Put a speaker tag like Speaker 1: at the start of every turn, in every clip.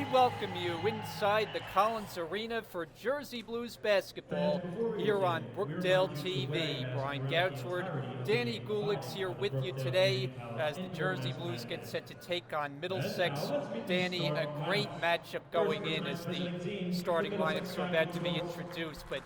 Speaker 1: We welcome you inside the Collins Arena for Jersey Blues basketball here on Brookdale TV. Brian Gouchward, Danny Gulick's here with you today as the Jersey Blues get set to take on Middlesex. Danny, a great matchup going in as the starting lineups are about to be introduced, but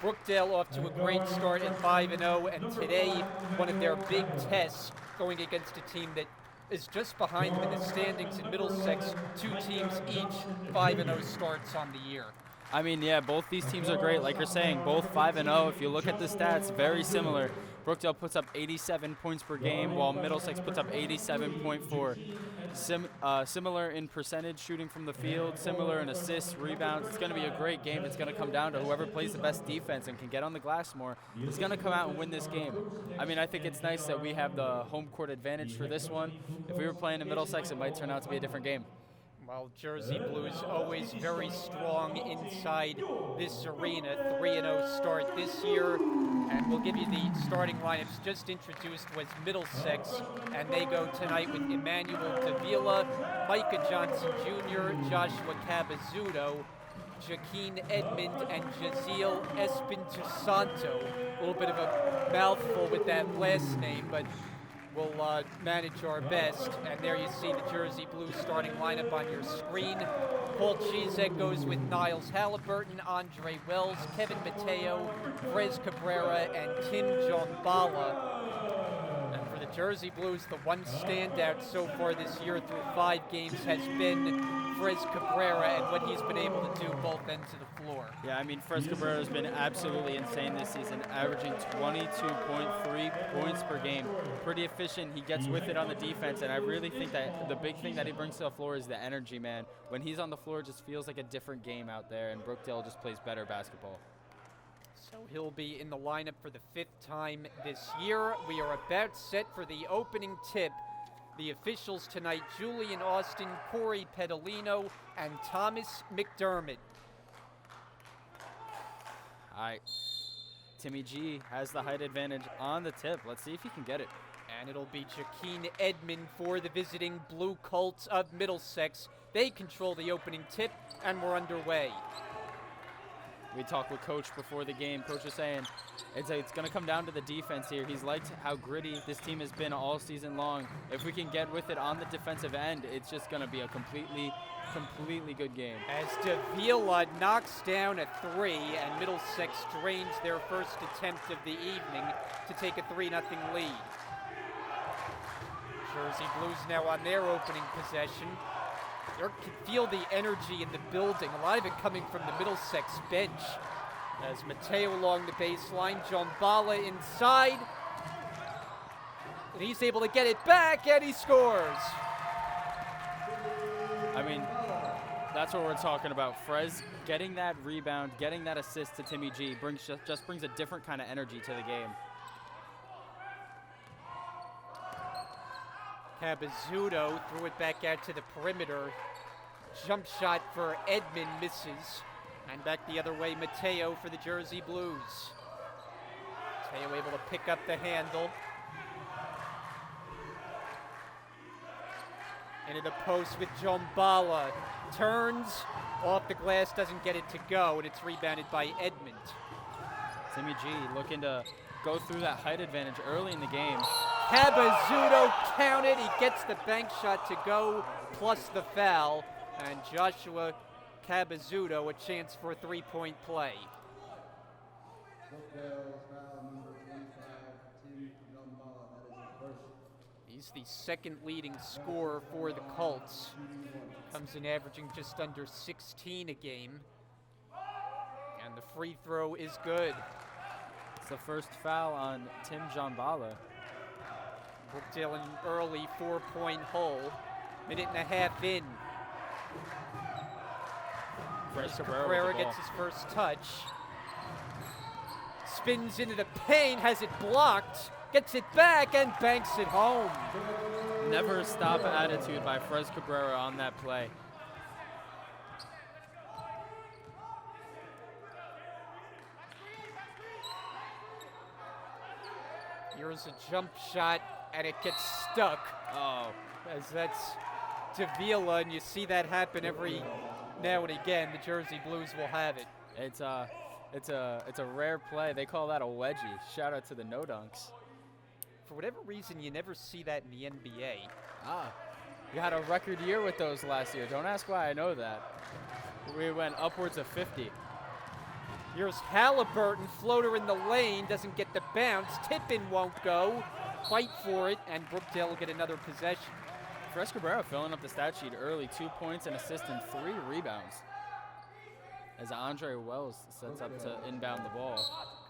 Speaker 1: Brookdale off to a great start at 5-0, and today one of their big tests going against a team that is just behind them in the standings in Middlesex. Two teams each 5-0 starts on the year.
Speaker 2: I mean, yeah, both these teams are great. Like you're saying, both 5-0. If you look at the stats, very similar. Brookdale puts up 87 points per game, while Middlesex puts up 87.4. Similar in percentage shooting from the field, similar in assists, rebounds. It's going to be a great game. It's going to come down to whoever plays the best defense and can get on the glass more is going to come out and win this game. I mean, I think it's nice that we have the home court advantage for this one. If we were playing in Middlesex, it might turn out to be a different game.
Speaker 1: Well, Jersey Blues always very strong inside this arena. 3-0 start this year. And we'll give you the starting lineups. Just introduced was Middlesex, and they go tonight with Emmanuel Davila, Micah Johnson Jr., Joshua Cabazzuto, Joaquin Edmond, and Jaziel Espintusanto. A little bit of a mouthful with that last name, but we'll manage our best. And there you see the Jersey Blues starting lineup on your screen. Paul Chizek goes with Niles Halliburton, Andre Wells, Kevin Mateo, Frez Cabrera, and Tim Jombala. And for the Jersey Blues, the one standout so far this year through 5 games has been Frez Cabrera and what he's been able to do both ends of the floor.
Speaker 2: Yeah, I mean, Frez Cabrera has been absolutely insane this season, averaging 22.3 points per game. Pretty efficient. He gets with it on the defense, and I really think that the big thing that he brings to the floor is the energy, man. When he's on the floor, it just feels like a different game out there, and Brookdale just plays better basketball.
Speaker 1: So he'll be in the lineup for the 5th time this year. We are about set for the opening tip. The officials tonight, Julian Austin, Corey Pedalino, and Thomas McDermott.
Speaker 2: All right, Timmy G has the height advantage on the tip. Let's see if he can get it.
Speaker 1: And it'll be Joaquin Edmond for the visiting Blue Colts of Middlesex. They control the opening tip, and we're underway.
Speaker 2: We talked with Coach before the game. Coach was saying it's going to come down to the defense here. He's liked how gritty this team has been all season long. If we can get with it on the defensive end, it's just going to be a completely good game.
Speaker 1: As Davila knocks down a 3, and Middlesex drains their first attempt of the evening to take a 3-0 lead. Jersey Blues now on their opening possession. You can feel the energy in the building, a lot of it coming from the Middlesex bench. As Mateo along the baseline, Jombala inside. And he's able to get it back, and he scores.
Speaker 2: I mean, that's what we're talking about. Frez getting that rebound, getting that assist to Timmy G just brings a different kind of energy to the game.
Speaker 1: Cabazzuto threw it back out to the perimeter. Jump shot for Edmond misses. And back the other way, Mateo for the Jersey Blues. Mateo able to pick up the handle. Into the post with Jombala. Turns off the glass, doesn't get it to go, and it's rebounded by Edmond.
Speaker 2: Timmy G looking to go through that height advantage early in the game.
Speaker 1: Cabazzuto counted. He gets the bank shot to go, plus the foul. And Joshua Cabazzuto, a chance for a 3-point play. He's the second leading scorer for the Colts. Comes in averaging just under 16 a game. And the free throw is good.
Speaker 2: It's the first foul on Tim Jombala.
Speaker 1: Brookdale an early 4-point hole. Minute and a half in. Frez Cabrera gets his first touch. Spins into the paint, has it blocked, gets it back, and banks it home.
Speaker 2: Never stop attitude by Frez Cabrera on that play.
Speaker 1: Here's a jump shot, and it gets stuck.
Speaker 2: Oh.
Speaker 1: As that's Davila, and you see that happen every now and again. The Jersey Blues will have it.
Speaker 2: It's a rare play. They call that a wedgie. Shout out to the no dunks.
Speaker 1: For whatever reason, you never see that in the NBA.
Speaker 2: You had a record year with those last year. Don't ask why I know that. We went upwards of 50.
Speaker 1: Here's Halliburton, floater in the lane, doesn't get the bounce. Tip-in won't go. Fight for it, and Brookdale will get another possession.
Speaker 2: Cabrera filling up the stat sheet early. 2 points, an assist, and 3 rebounds. As Andre Wells sets up to inbound the ball.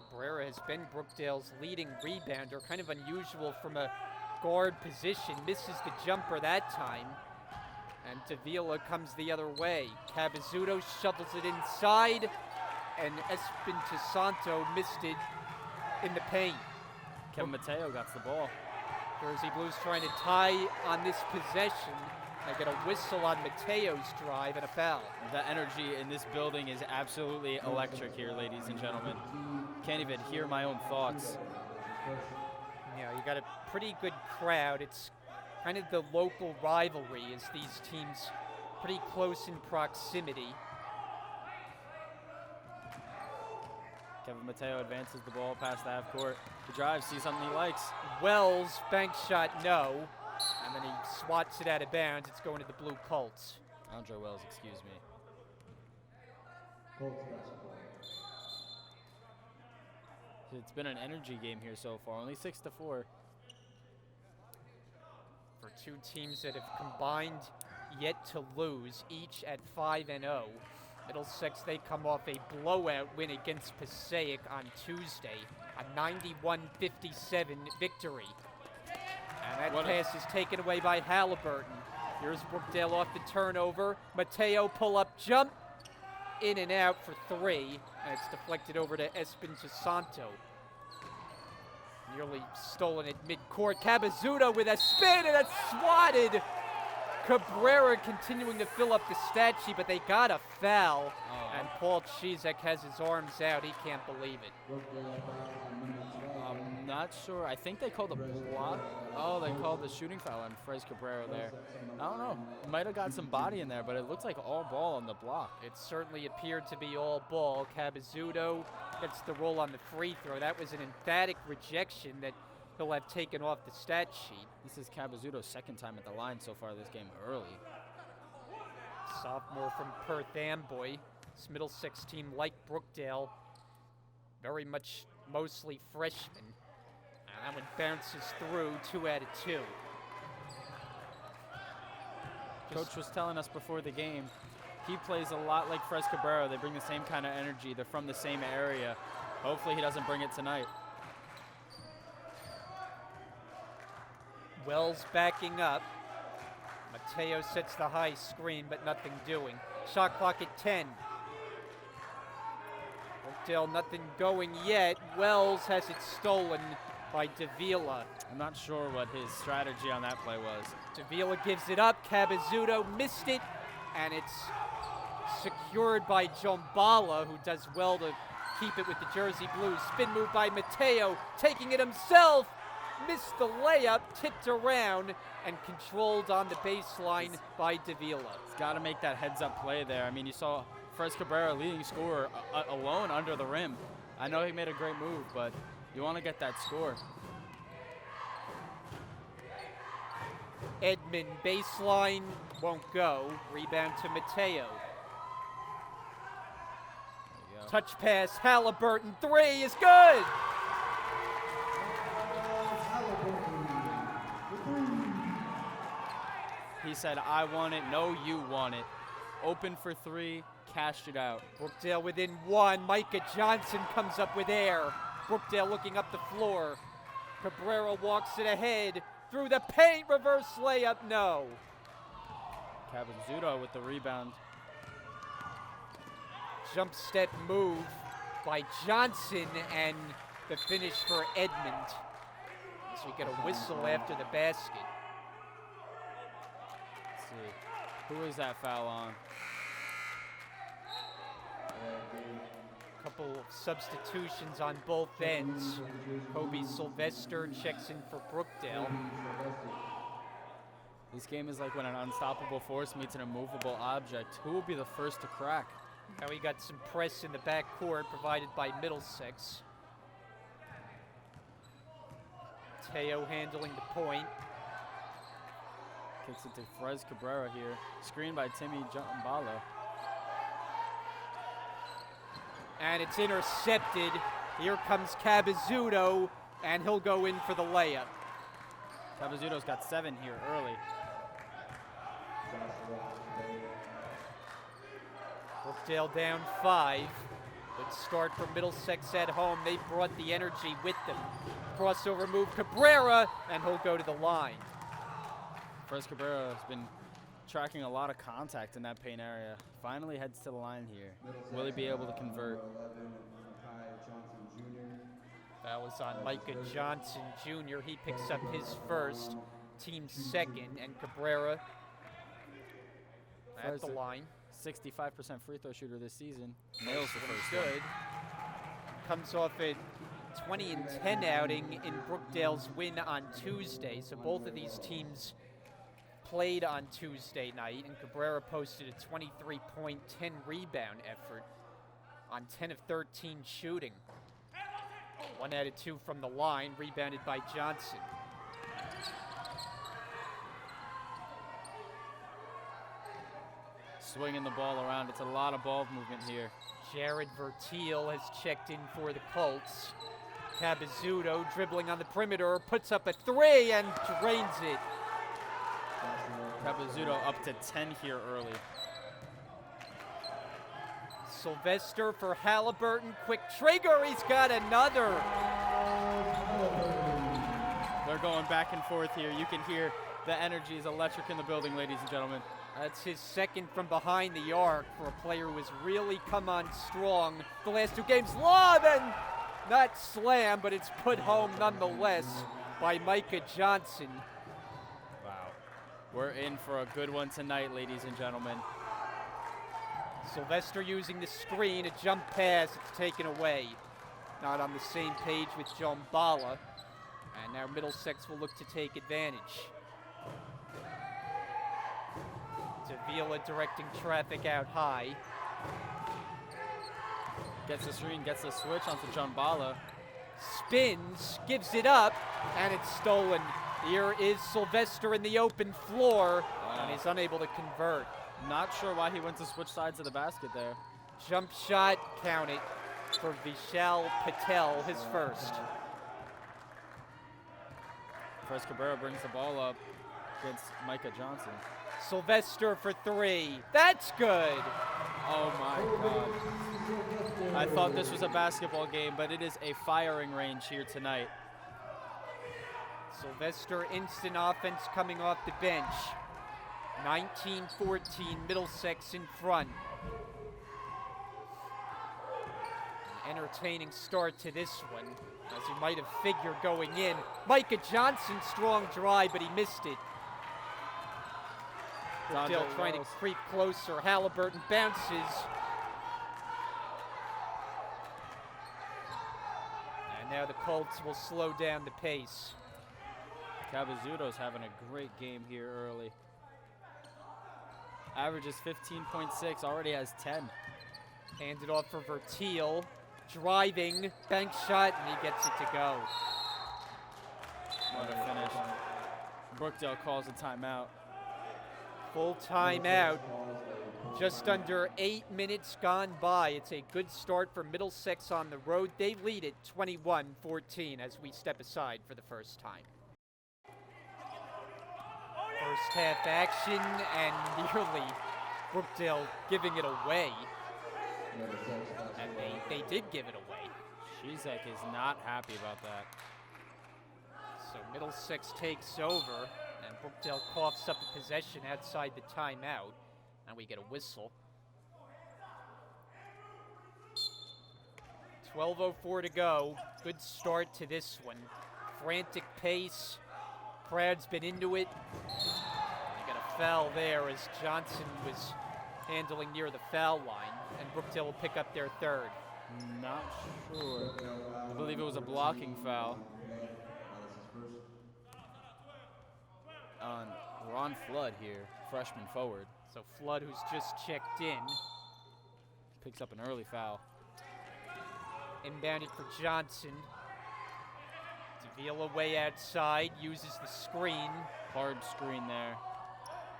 Speaker 1: Cabrera has been Brookdale's leading rebounder, kind of unusual from a guard position. Misses the jumper that time. And Davila comes the other way. Cabazzuto shovels it inside, and Espintosanto missed it in the paint.
Speaker 2: Kevin Mateo got the ball.
Speaker 1: Jersey Blues trying to tie on this possession. They get a whistle on Mateo's drive and a foul.
Speaker 2: The energy in this building is absolutely electric here, ladies and gentlemen. Can't even hear my own thoughts.
Speaker 1: Yeah, you got a pretty good crowd. It's kind of the local rivalry as these teams pretty close in proximity.
Speaker 2: Kevin Mateo advances the ball past the half court. The drive, sees something he likes.
Speaker 1: Wells, bank shot, no. And then he swats it out of bounds. It's going to the Blue Colts.
Speaker 2: Andre Wells, excuse me. It's been an energy game here so far, only 6-4.
Speaker 1: For two teams that have combined yet to lose, each at 5-0. Middlesex, they come off a blowout win against Passaic on Tuesday, a 91-57 victory. And that pass is taken away by Halliburton. Here's Brookdale off the turnover. Mateo pull-up jump, in and out for 3, and it's deflected over to Espintosanto. Nearly stolen at midcourt. Cabazzuto with a spin, and it's swatted. Cabrera continuing to fill up the stat sheet, but they got a foul. And Paul Chizek has his arms out. He can't believe it.
Speaker 2: I'm not sure. I think they called a block. Oh, they called the shooting foul on Fres Cabrera there. I don't know. Might have got some body in there, but it looks like all ball on the block.
Speaker 1: It certainly appeared to be all ball. Cabazzuto gets the roll on the free throw. That was an emphatic rejection that he'll have taken off the stat sheet.
Speaker 2: This is Cabazzuto's second time at the line so far this game early.
Speaker 1: Sophomore from Perth Amboy. This Middlesex team, like Brookdale, very much mostly freshmen. And that one bounces through, 2 out of 2.
Speaker 2: Coach was telling us before the game, he plays a lot like Fres Cabrera. They bring the same kind of energy. They're from the same area. Hopefully he doesn't bring it tonight.
Speaker 1: Wells backing up. Mateo sets the high screen, but nothing doing. Shot clock at 10. Brookdale, nothing going yet. Wells has it stolen by Davila.
Speaker 2: I'm not sure what his strategy on that play was.
Speaker 1: Davila gives it up. Cabazzuto missed it, and it's secured by Jombala, who does well to keep it with the Jersey Blues. Spin move by Mateo, taking it himself. Missed the layup, tipped around, and controlled on the baseline by Davila.
Speaker 2: He's got to make that heads-up play there. I mean, you saw Fres Cabrera, leading scorer, alone under the rim. I know he made a great move, but you want to get that score.
Speaker 1: Edmond, baseline, won't go. Rebound to Mateo. Touch pass, Halliburton, 3 is good!
Speaker 2: He said, I want it, no, you want it. Open for 3, cashed it out.
Speaker 1: Brookdale within 1, Micah Johnson comes up with air. Brookdale looking up the floor. Cabrera walks it ahead, through the paint, reverse layup, no.
Speaker 2: Cabazzuto with the rebound.
Speaker 1: Jump step move by Johnson, and the finish for Edmond. So we get a whistle after the basket.
Speaker 2: Let's see. Who is that foul on?
Speaker 1: Couple of substitutions on both ends. Kobe Sylvester checks in for Brookdale.
Speaker 2: This game is like when an unstoppable force meets an immovable object. Who will be the first to crack?
Speaker 1: Now we got some press in the backcourt provided by Middlesex. Teo handling the point.
Speaker 2: Kicks it to Frez Cabrera here. Screened by Timmy Jambalo.
Speaker 1: And it's intercepted. Here comes Cabazzuto, and he'll go in for the layup.
Speaker 2: Cabazzuto's got 7 here early.
Speaker 1: Brookdale down 5. Good start for Middlesex at home. They brought the energy with them. Crossover move, Cabrera, and he'll go to the line.
Speaker 2: Frez Cabrera has been tracking a lot of contact in that paint area. Finally heads to the line here. Will he be able to convert?
Speaker 1: That was on Micah Johnson Jr. He picks up his first, team's second, and Cabrera at the line.
Speaker 2: 65% free throw shooter this season. Nails the first
Speaker 1: good. Comes off a 20-10 outing in Brookdale's win on Tuesday. So both of these teams played on Tuesday night, and Cabrera posted a 23-point, 10-rebound effort on 10 of 13 shooting. 1 out of 2 from the line, rebounded by Johnson.
Speaker 2: Swinging the ball around. It's a lot of ball movement here.
Speaker 1: Jared Verteal has checked in for the Colts. Cabazzuto dribbling on the perimeter, puts up a 3 and drains it.
Speaker 2: Cabazzuto up to 10 here early.
Speaker 1: Sylvester for Halliburton, quick trigger, he's got another.
Speaker 2: They're going back and forth here. You can hear the energy is electric in the building, ladies and gentlemen.
Speaker 1: That's his second from behind the arc for a player who has really come on strong the last 2 games. Lob and not slam, but it's put home nonetheless by Micah Johnson.
Speaker 2: Wow. We're in for a good one tonight, ladies and gentlemen.
Speaker 1: Sylvester using the screen, a jump pass, it's taken away. Not on the same page with Jambala. And now Middlesex will look to take advantage. Davila directing traffic out high.
Speaker 2: Gets the screen, gets the switch onto Jambala.
Speaker 1: Spins, gives it up, and it's stolen. Here is Sylvester in the open floor, and he's unable to convert.
Speaker 2: Not sure why he went to switch sides of the basket there.
Speaker 1: Jump shot, count it, for Vishal Patel, his first.
Speaker 2: Frez Cabrera brings the ball up against Micah Johnson.
Speaker 1: Sylvester for 3. That's good.
Speaker 2: Oh my God. I thought this was a basketball game, but it is a firing range here tonight.
Speaker 1: Sylvester, instant offense coming off the bench. 19-14, Middlesex in front. An entertaining start to this one, as you might have figured going in. Micah Johnson, strong drive, but he missed it. Brookdale trying to creep closer. Halliburton bounces. And now the Colts will slow down the pace.
Speaker 2: Cabazzuto's having a great game here early. Averages 15.6, already has 10.
Speaker 1: Handed off for Verteal. Driving, bank shot, and he gets it to go.
Speaker 2: What a finish. Brookdale calls a timeout.
Speaker 1: Full timeout. Just under 8 minutes gone by. It's a good start for Middlesex on the road. They lead it 21-14 as we step aside for the first time. First half action, and nearly Brookdale giving it away. And they did give it away.
Speaker 2: Shizek is not happy about that.
Speaker 1: So Middlesex takes over, and Brookdale coughs up a possession outside the timeout, and we get a whistle. 12:04 to go. Good start to this one. Frantic pace. Crowd's been into it. They got a foul there as Johnson was handling near the foul line, and Brookdale will pick up their third.
Speaker 2: Not sure. I believe it was a blocking foul on Ron Flood here, freshman forward.
Speaker 1: So Flood, who's just checked in.
Speaker 2: Picks up an early foul.
Speaker 1: Inbounded for Johnson. Davila way outside, uses the screen.
Speaker 2: Hard screen there.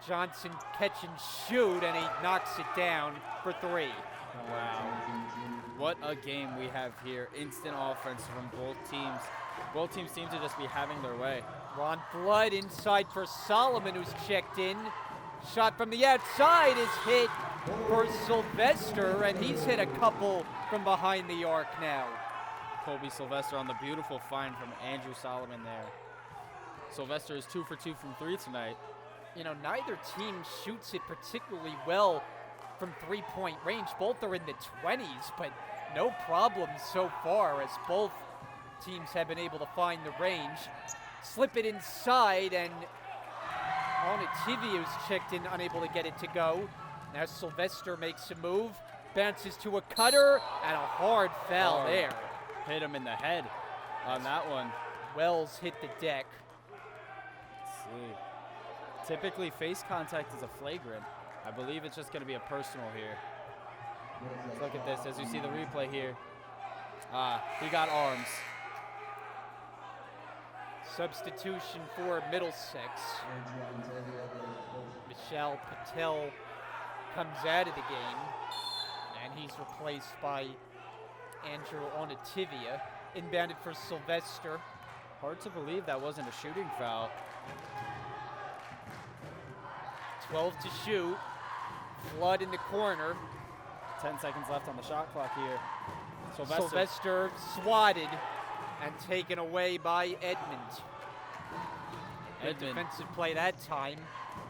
Speaker 1: Johnson catch and shoot, and he knocks it down for 3.
Speaker 2: Wow. What a game we have here. Instant offense from both teams. Both teams seem to just be having their way.
Speaker 1: Ron Flood inside for Solomon, who's checked in. Shot from the outside is hit for Sylvester, and he's hit a couple from behind the arc now.
Speaker 2: Colby Sylvester on the beautiful find from Andrew Solomon there. Sylvester is 2 for 2 from 3 tonight.
Speaker 1: You know, neither team shoots it particularly well from three-point range. Both are in the 20s, but no problems so far as both teams have been able to find the range. Slip it inside, and Onativiu's checked in, unable to get it to go. Now Sylvester makes a move, bounces to a cutter, and a hard foul there.
Speaker 2: Hit him in the head on that one.
Speaker 1: Wells hit the deck.
Speaker 2: Let's see. Typically, face contact is a flagrant. I believe it's just going to be a personal here. Let's look at this as you see the replay here. He got arms.
Speaker 1: Substitution for Middlesex. Michelle Patel comes out of the game, and he's replaced by Andrew Onativia. Inbounded for Sylvester.
Speaker 2: Hard to believe that wasn't a shooting foul.
Speaker 1: 12 to shoot. Flood in the corner.
Speaker 2: 10 seconds left on the shot clock here.
Speaker 1: Sylvester swatted and taken away by Edmond. Good defensive play that time.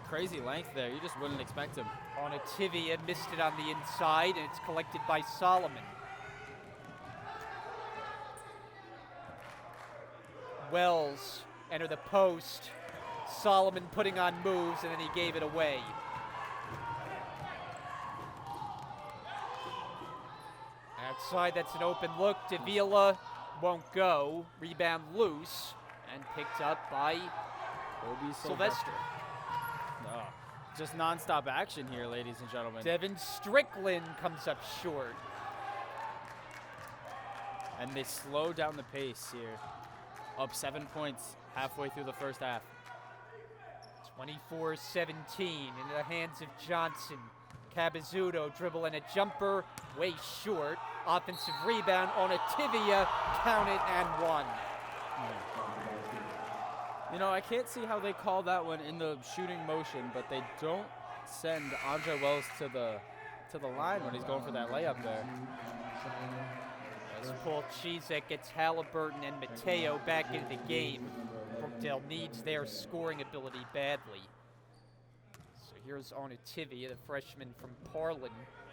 Speaker 2: Crazy length there. You just wouldn't expect him.
Speaker 1: Onativia missed it on the inside, and it's collected by Solomon. Wells enter the post. Solomon putting on moves, and then he gave it away. Outside, that's an open look. Davila won't go. Rebound loose, and picked up by Sylvester.
Speaker 2: Oh, just nonstop action here, ladies and gentlemen.
Speaker 1: Devin Strickland comes up short.
Speaker 2: And they slow down the pace here. Up 7 points halfway through the first half.
Speaker 1: 24-17 into the hands of Johnson. Cabazzuto dribble and a jumper, way short. Offensive rebound on Onativia, count it and 1.
Speaker 2: You know, I can't see how they call that one in the shooting motion, but they don't send Andre Wells to the line when he's going for that layup there.
Speaker 1: As Paul Chizek gets Halliburton and Mateo back into the game. Brookdale needs their scoring ability badly. So here's Onativia, the freshman from Parlin,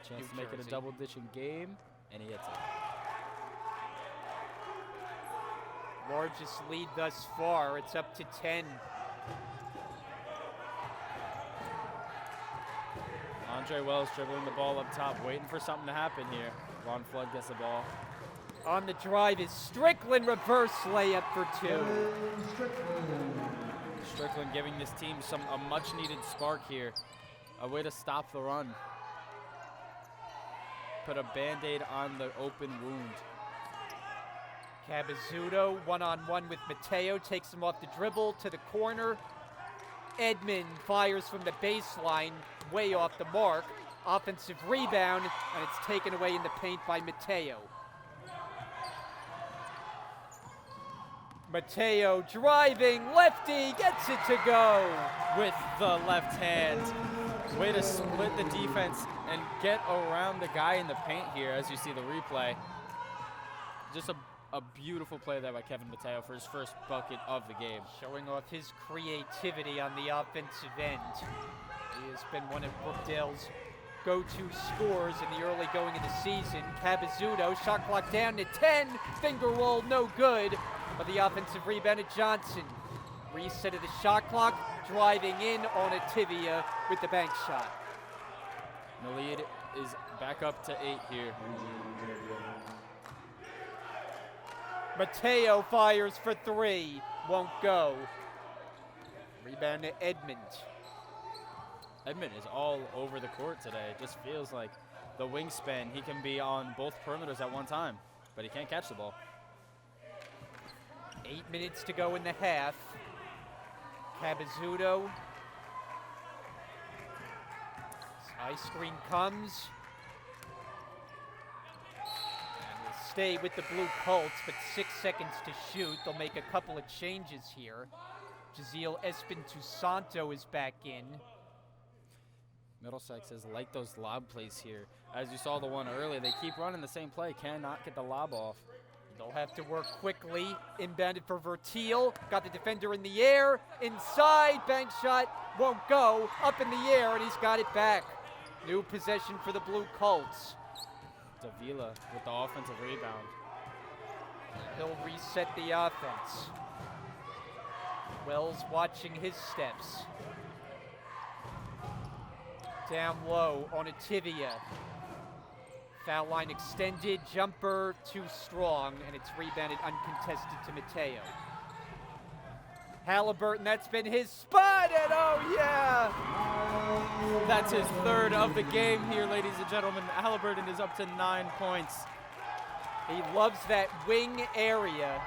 Speaker 2: Chance
Speaker 1: New
Speaker 2: to make it a
Speaker 1: Jersey.
Speaker 2: double-digit game, and he hits it.
Speaker 1: Largest lead thus far, it's up to 10.
Speaker 2: Andre Wells dribbling the ball up top, waiting for something to happen here. Ron Flood gets the ball.
Speaker 1: On the drive is Strickland, reverse layup for 2.
Speaker 2: Strickland giving this team a much-needed spark here. A way to stop the run. Put a Band-Aid on the open wound.
Speaker 1: Cabazzuto one-on-one with Mateo, takes him off the dribble to the corner. Edmond fires from the baseline, way off the mark. Offensive rebound, and it's taken away in the paint by Mateo. Mateo driving, lefty, gets it to go.
Speaker 2: With the left hand. Way to split the defense and get around the guy in the paint here as you see the replay. Just a beautiful play there by Kevin Mateo for his first bucket of the game.
Speaker 1: Showing off his creativity on the offensive end. He has been one of Brookdale's go-to scorers in the early going of the season. Cabazzuto, shot clock down to 10, finger roll, no good. But the offensive rebound at Johnson. Reset of the shot clock, driving in on Onativia with the bank shot.
Speaker 2: The lead is back up to 8 here.
Speaker 1: Mateo fires for 3, won't go. Rebound to Edmond.
Speaker 2: Edmond is all over the court today. It just feels like the wingspan. He can be on both perimeters at one time, but he can't catch the ball.
Speaker 1: 8 minutes to go in the half. Cabazzuto. High screen comes. And we'll stay with the Blue Colts, but 6 seconds to shoot. They'll make a couple of changes here. Jaziel Espintusanto is back in.
Speaker 2: Middlesex has liked those lob plays here. As you saw the one earlier, they keep running the same play, cannot get the lob off.
Speaker 1: They'll have to work quickly. Inbounded for Vertil. Got the defender in the air. Inside. Bank shot won't go. Up in the air, and he's got it back. New possession for the Blue Colts.
Speaker 2: Davila with the offensive rebound.
Speaker 1: He'll reset the offense. Wells watching his steps. Down low on Ativia. Foul line extended, jumper too strong, and it's rebounded uncontested to Mateo. Halliburton, that's been his spot, and oh yeah!
Speaker 2: That's his third of the game here, ladies and gentlemen. Halliburton is up to 9 points.
Speaker 1: He loves that wing area,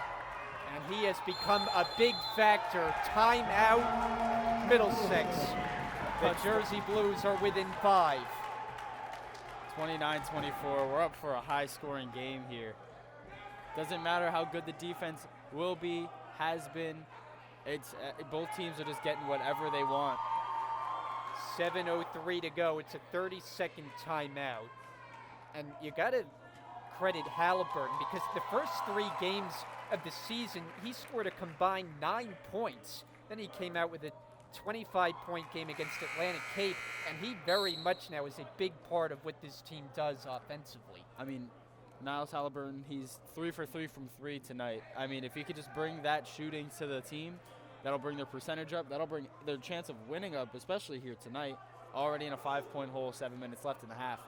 Speaker 1: and he has become a big factor. Timeout, Middlesex. The Jersey Blues are within 5.
Speaker 2: 29-24, we're up for a high-scoring game here. Doesn't matter how good the defense will be, has been. It's both teams are just getting whatever they want.
Speaker 1: 7:03 to go. It's a 30-second timeout. And you got to credit Halliburton because the first 3 games of the season, he scored a combined 9 points. Then he came out with a 25-point game against Atlantic Cape, and he very much now is a big part of what this team does offensively.
Speaker 2: I mean, Niles Halliburton, he's 3 for 3 from 3 tonight. I mean, if he could just bring that shooting to the team, that'll bring their percentage up. That'll bring their chance of winning up, especially here tonight. Already in a 5-point hole, 7 minutes left in the half.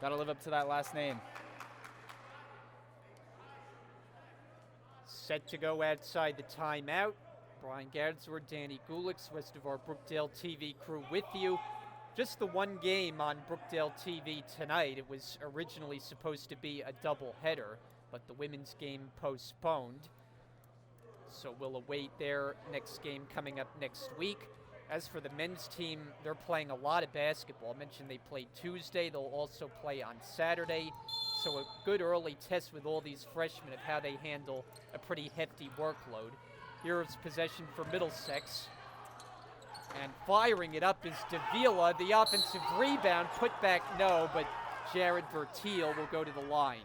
Speaker 2: Got to live up to that last name.
Speaker 1: Set to go outside the timeout. Brian Gadsor, Danny Gulix, rest of our Brookdale TV crew with you. Just the one game on Brookdale TV tonight. It was originally supposed to be a doubleheader, but the women's game postponed. So we'll await their next game coming up next week. As for the men's team, they're playing a lot of basketball. I mentioned they played Tuesday. They'll also play on Saturday. So a good early test with all these freshmen of how they handle a pretty hefty workload. Here's possession for Middlesex. And firing it up is Davila. The offensive rebound, put back no, but Jared Vertil will go to the line.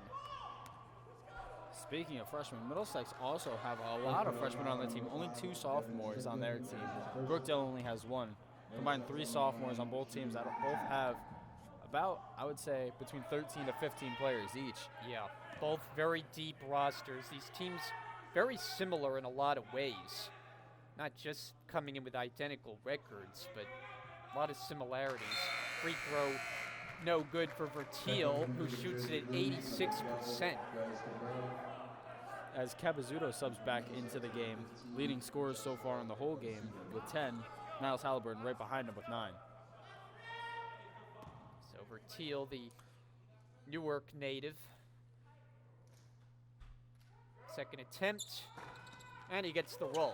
Speaker 2: Speaking of freshmen, Middlesex also have a lot of freshmen on their team. Only 2 sophomores on their team. Brookdale only has 1. Combined 3 sophomores on both teams that both have about, I would say, between 13 to 15 players each.
Speaker 1: Yeah, both very deep rosters. These teams very similar in a lot of ways. Not just coming in with identical records, but a lot of similarities. Free throw, no good for Vertil, who shoots it at 86%.
Speaker 2: As Cabazzuto subs back into the game, leading scorers so far in the whole game with 10. Niles Halliburton right behind him with 9.
Speaker 1: So Vertil, the Newark native. Second attempt, and he gets the roll.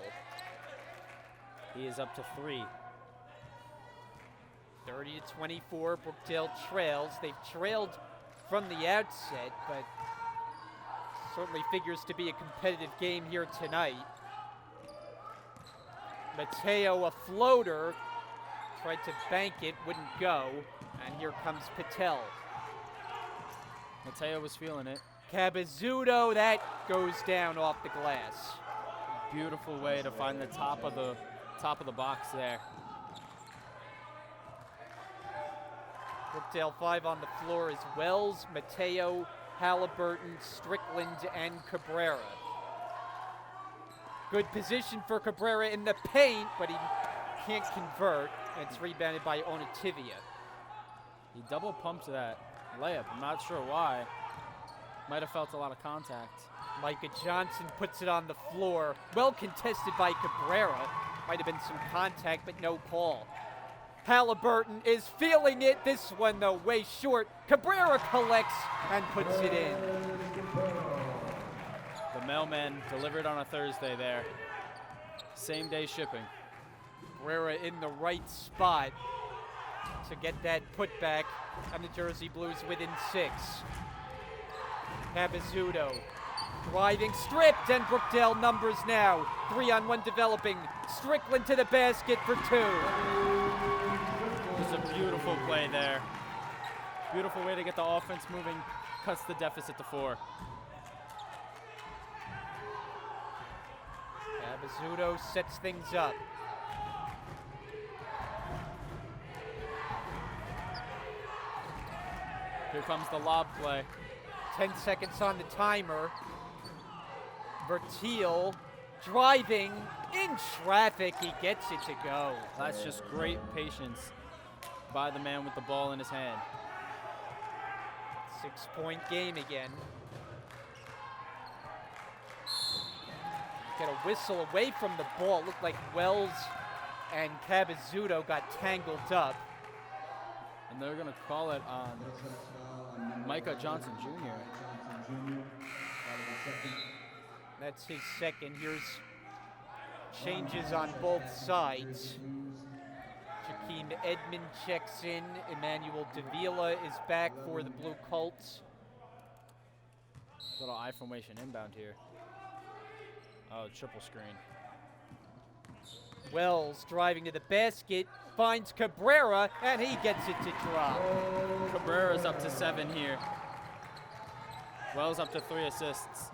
Speaker 2: He is up to 3.
Speaker 1: 30-24, Brookdale trails. They've trailed from the outset, but certainly figures to be a competitive game here tonight. Mateo, a floater, tried to bank it, wouldn't go, and here comes Patel.
Speaker 2: Mateo was feeling it.
Speaker 1: Cabazzuto, that goes down off the glass.
Speaker 2: Beautiful way to find the top of the box there.
Speaker 1: Brookdale 5 on the floor is Wells, Mateo, Halliburton, Strickland, and Cabrera. Good position for Cabrera in the paint, but he can't convert, and it's rebounded by Onativia.
Speaker 2: He double pumped that layup. I'm not sure why. Might have felt a lot of contact.
Speaker 1: Micah Johnson puts it on the floor. Well contested by Cabrera. Might have been some contact, but no call. Halliburton is feeling it. This one, though, way short. Cabrera collects and puts it in.
Speaker 2: The mailman delivered on a Thursday there. Same day shipping.
Speaker 1: Cabrera in the right spot to get that putback, and the Jersey Blues within 6. Capizzuto driving, stripped, and Brookdale numbers now. 3-on-1 developing. Strickland to the basket for 2.
Speaker 2: It was a beautiful play there. Beautiful way to get the offense moving. Cuts the deficit to 4.
Speaker 1: Capizzuto sets things up.
Speaker 2: Here comes the lob play.
Speaker 1: 10 seconds on the timer. Vertil driving in traffic. He gets it to go.
Speaker 2: That's just great patience by the man with the ball in his hand.
Speaker 1: 6-point game again. Get a whistle away from the ball. Looked like Wells and Capizzuto got tangled up.
Speaker 2: And they're going to call it on Micah Johnson Jr.
Speaker 1: That's his second. Here's changes on both sides. Jakeem Edmond checks in. Emmanuel Davila is back for the Blue Colts.
Speaker 2: Little I formation inbound here. Oh, triple screen.
Speaker 1: Wells driving to the basket, finds Cabrera, and he gets it to drop.
Speaker 2: Cabrera's up to 7 here. Wells up to 3 assists.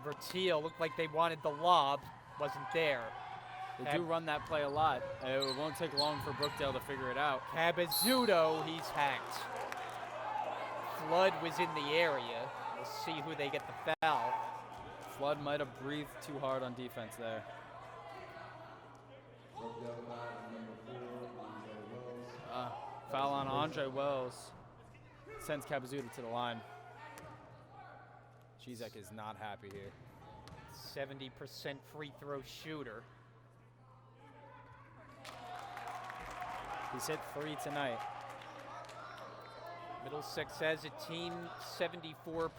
Speaker 1: Vertil looked like they wanted the lob, wasn't there.
Speaker 2: They do run that play a lot. It won't take long for Brookdale to figure it out.
Speaker 1: Capizzuto, he's hacked. Flood was in the area. We'll see who they get the foul.
Speaker 2: Flood might have breathed too hard on defense there. Foul on Andre Wells. Sends Capizzuto to the line. Chizek is not happy here.
Speaker 1: 70% free throw shooter.
Speaker 2: He's hit 3 tonight.
Speaker 1: Middlesex as a team, 74%,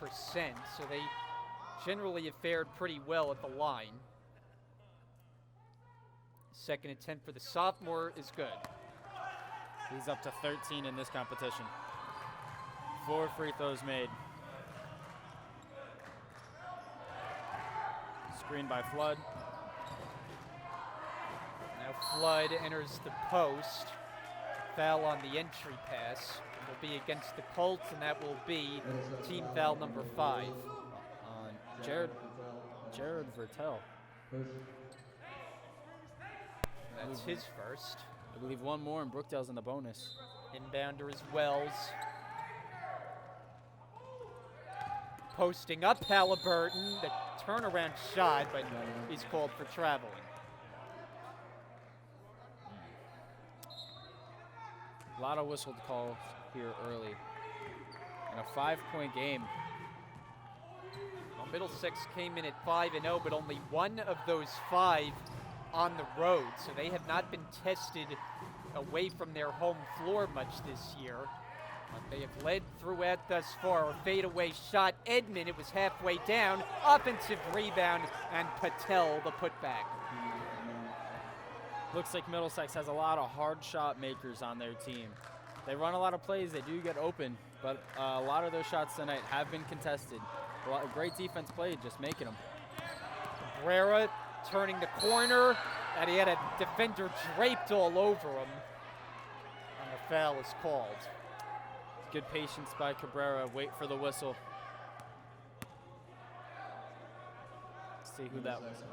Speaker 1: so they generally have fared pretty well at the line. Second attempt for the sophomore is good.
Speaker 2: He's up to 13 in this competition. 4 free throws made. Screen by Flood.
Speaker 1: Now Flood enters the post. Foul on the entry pass. Will be against the Colts, and that will be team foul number 5.
Speaker 2: On Jared Vertel.
Speaker 1: That's his first.
Speaker 2: I believe one more, and Brookdale's in the bonus.
Speaker 1: Inbounder is Wells. Posting up Halliburton. The turnaround shot, but he's called for traveling.
Speaker 2: A lot of whistled calls here early. And a 5-point game.
Speaker 1: Well, Middlesex came in at 5-0, but only one of those 5 on the road, so they have not been tested away from their home floor much this year. But they have led throughout thus far. A fadeaway shot. Edmond, it was halfway down. Offensive rebound, and Patel the putback.
Speaker 2: Looks like Middlesex has a lot of hard shot makers on their team. They run a lot of plays, they do get open, but a lot of those shots tonight have been contested. A lot of great defense played, just making them.
Speaker 1: Cabrera turning the corner, and he had a defender draped all over him. And the foul is called.
Speaker 2: Good patience by Cabrera, wait for the whistle. Let's see who that was.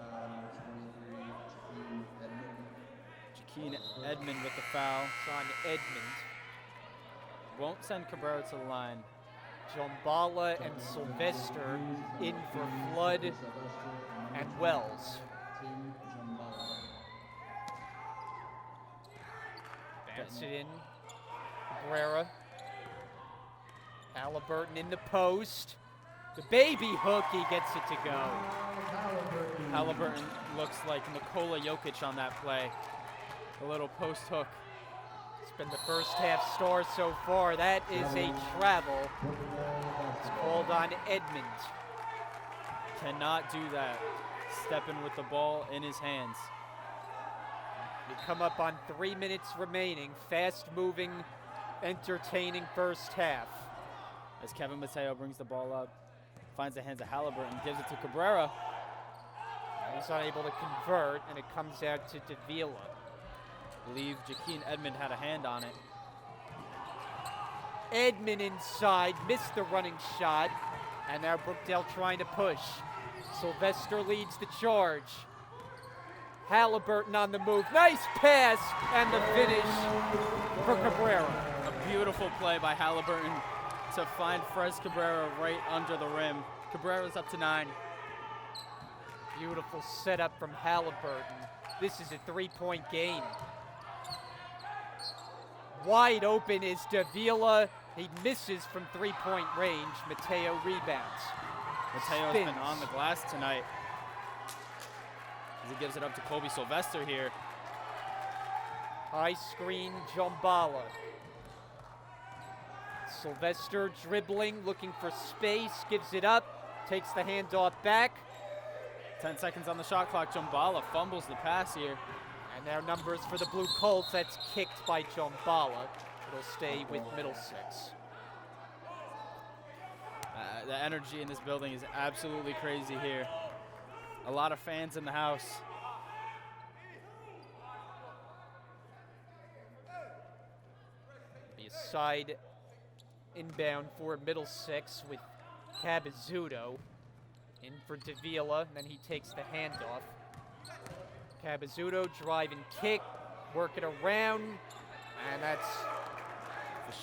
Speaker 2: Jakeem Edmond with the foul.
Speaker 1: It's on Edmond.
Speaker 2: Won't send Cabrera to the line.
Speaker 1: Jombala and Sylvester in for Flood and Wells. Bounce it in. Cabrera. Halliburton in the post. The baby hook, he gets it to go.
Speaker 2: Halliburton looks like Nikola Jokic on that play. A little post hook.
Speaker 1: It's been the first half star so far. That is a travel. It's called on Edmond.
Speaker 2: Cannot do that. Stepping with the ball in his hands.
Speaker 1: We come up on 3 minutes remaining. Fast-moving, entertaining first half.
Speaker 2: As Kevin Mateo brings the ball up, finds the hands of Halliburton, gives it to Cabrera.
Speaker 1: He's unable to convert, and it comes out to Davila.
Speaker 2: I believe Jaqueen Edmond had a hand on it.
Speaker 1: Edmond inside, missed the running shot, and now Brookdale trying to push. Sylvester leads the charge. Halliburton on the move, nice pass, and the finish for Cabrera.
Speaker 2: A beautiful play by Halliburton to find Fres Cabrera right under the rim. Cabrera's up to 9.
Speaker 1: Beautiful setup from Halliburton. This is a three-point game. Wide open is Davila. He misses from three-point range. Mateo rebounds.
Speaker 2: Mateo has been on the glass tonight. As he gives it up to Kobe Sylvester here.
Speaker 1: High screen, Jombala. Sylvester dribbling, looking for space, gives it up, takes the handoff back.
Speaker 2: 10 seconds on the shot clock. Jombala fumbles the pass here.
Speaker 1: And their numbers for the Blue Colts, that's kicked by Jombala. It'll stay with Middlesex.
Speaker 2: The energy in this building is absolutely crazy here. A lot of fans in the house.
Speaker 1: Be a side inbound for Middlesex with Cabazzuto. In for Davila, and then he takes the handoff. Cabazzuto drive and kick, work it around, and that's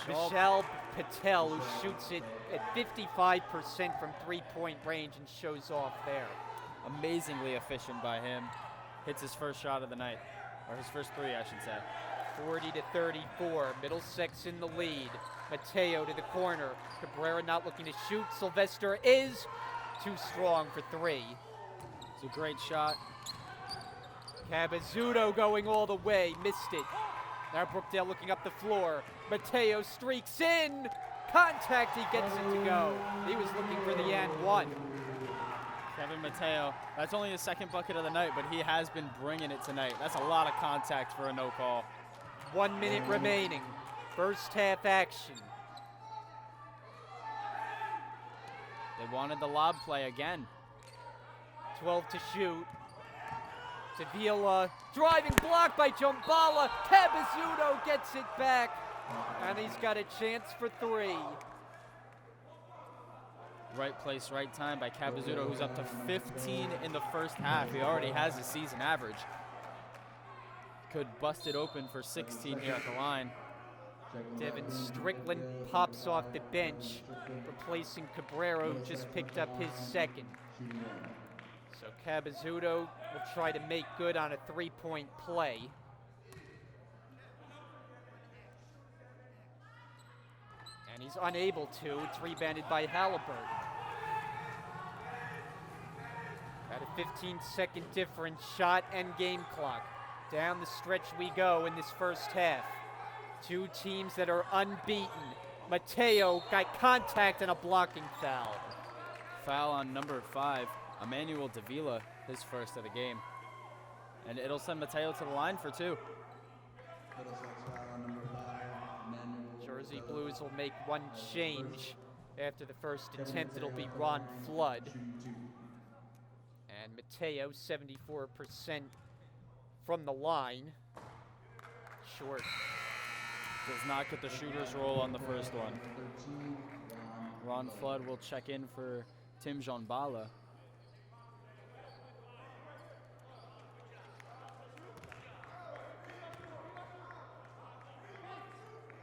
Speaker 1: Michelle Patel, who shoots it at 55% from three-point range and shows off there.
Speaker 2: Amazingly efficient by him. Hits his first shot of the night, or his first 3, I should say.
Speaker 1: 40-34, Middlesex in the lead. Mateo to the corner. Cabrera not looking to shoot. Sylvester is too strong for 3.
Speaker 2: It's a great shot.
Speaker 1: Cabazzuto going all the way, missed it. Now Brookdale looking up the floor. Mateo streaks in. Contact, he gets it to go. He was looking for the and one.
Speaker 2: Kevin Mateo, that's only his second bucket of the night, but he has been bringing it tonight. That's a lot of contact for a no call.
Speaker 1: 1 minute remaining. First half action.
Speaker 2: They wanted the lob play again.
Speaker 1: 12 to shoot. Davila driving block by Jombala. Cabazzuto gets it back. And he's got a chance for 3.
Speaker 2: Right place, right time by Cabazzuto, who's up to 15 in the first half. He already has a season average. Could bust it open for 16 here at the line.
Speaker 1: Devin Strickland pops off the bench, replacing Cabrera, who just picked up his second. So Cabazzuto will try to make good on a three-point play. And he's unable to. It's rebounded by Halliburton. At a 15-second difference, shot and game clock. Down the stretch we go in this first half. 2 teams that are unbeaten. Mateo got contact and a blocking foul.
Speaker 2: Foul on number 5, Emmanuel Davila, his first of the game. And it'll send Mateo to the line for 2.
Speaker 1: Jersey Blues will make one change. After the first attempt, it'll be Ron Flood. And Mateo, 74% from the line. Short.
Speaker 2: Does not get the shooter's roll on the first one. Ron Flood will check in for Tim Jombala.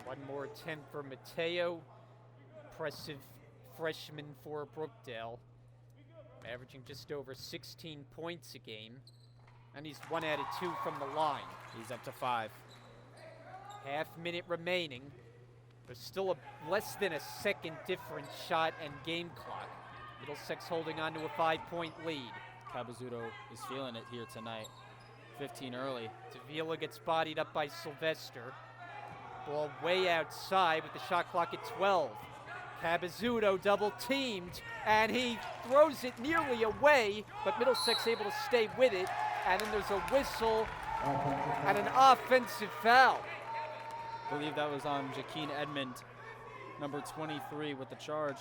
Speaker 1: One more attempt for Mateo. Impressive freshman for Brookdale. Averaging just over 16 points a game. And he's 1 out of 2 from the line.
Speaker 2: He's up to 5.
Speaker 1: Half-minute remaining. There's still a less than a second difference shot and game clock. Middlesex holding on to a 5-point lead.
Speaker 2: Cabazzuto is feeling it here tonight. 15 early.
Speaker 1: Davila gets bodied up by Sylvester. Ball way outside with the shot clock at 12. Cabazzuto double teamed, and he throws it nearly away, but Middlesex able to stay with it, and then there's a whistle and an offensive foul.
Speaker 2: I believe that was on Jaqueen Edmond, number 23 with the charge.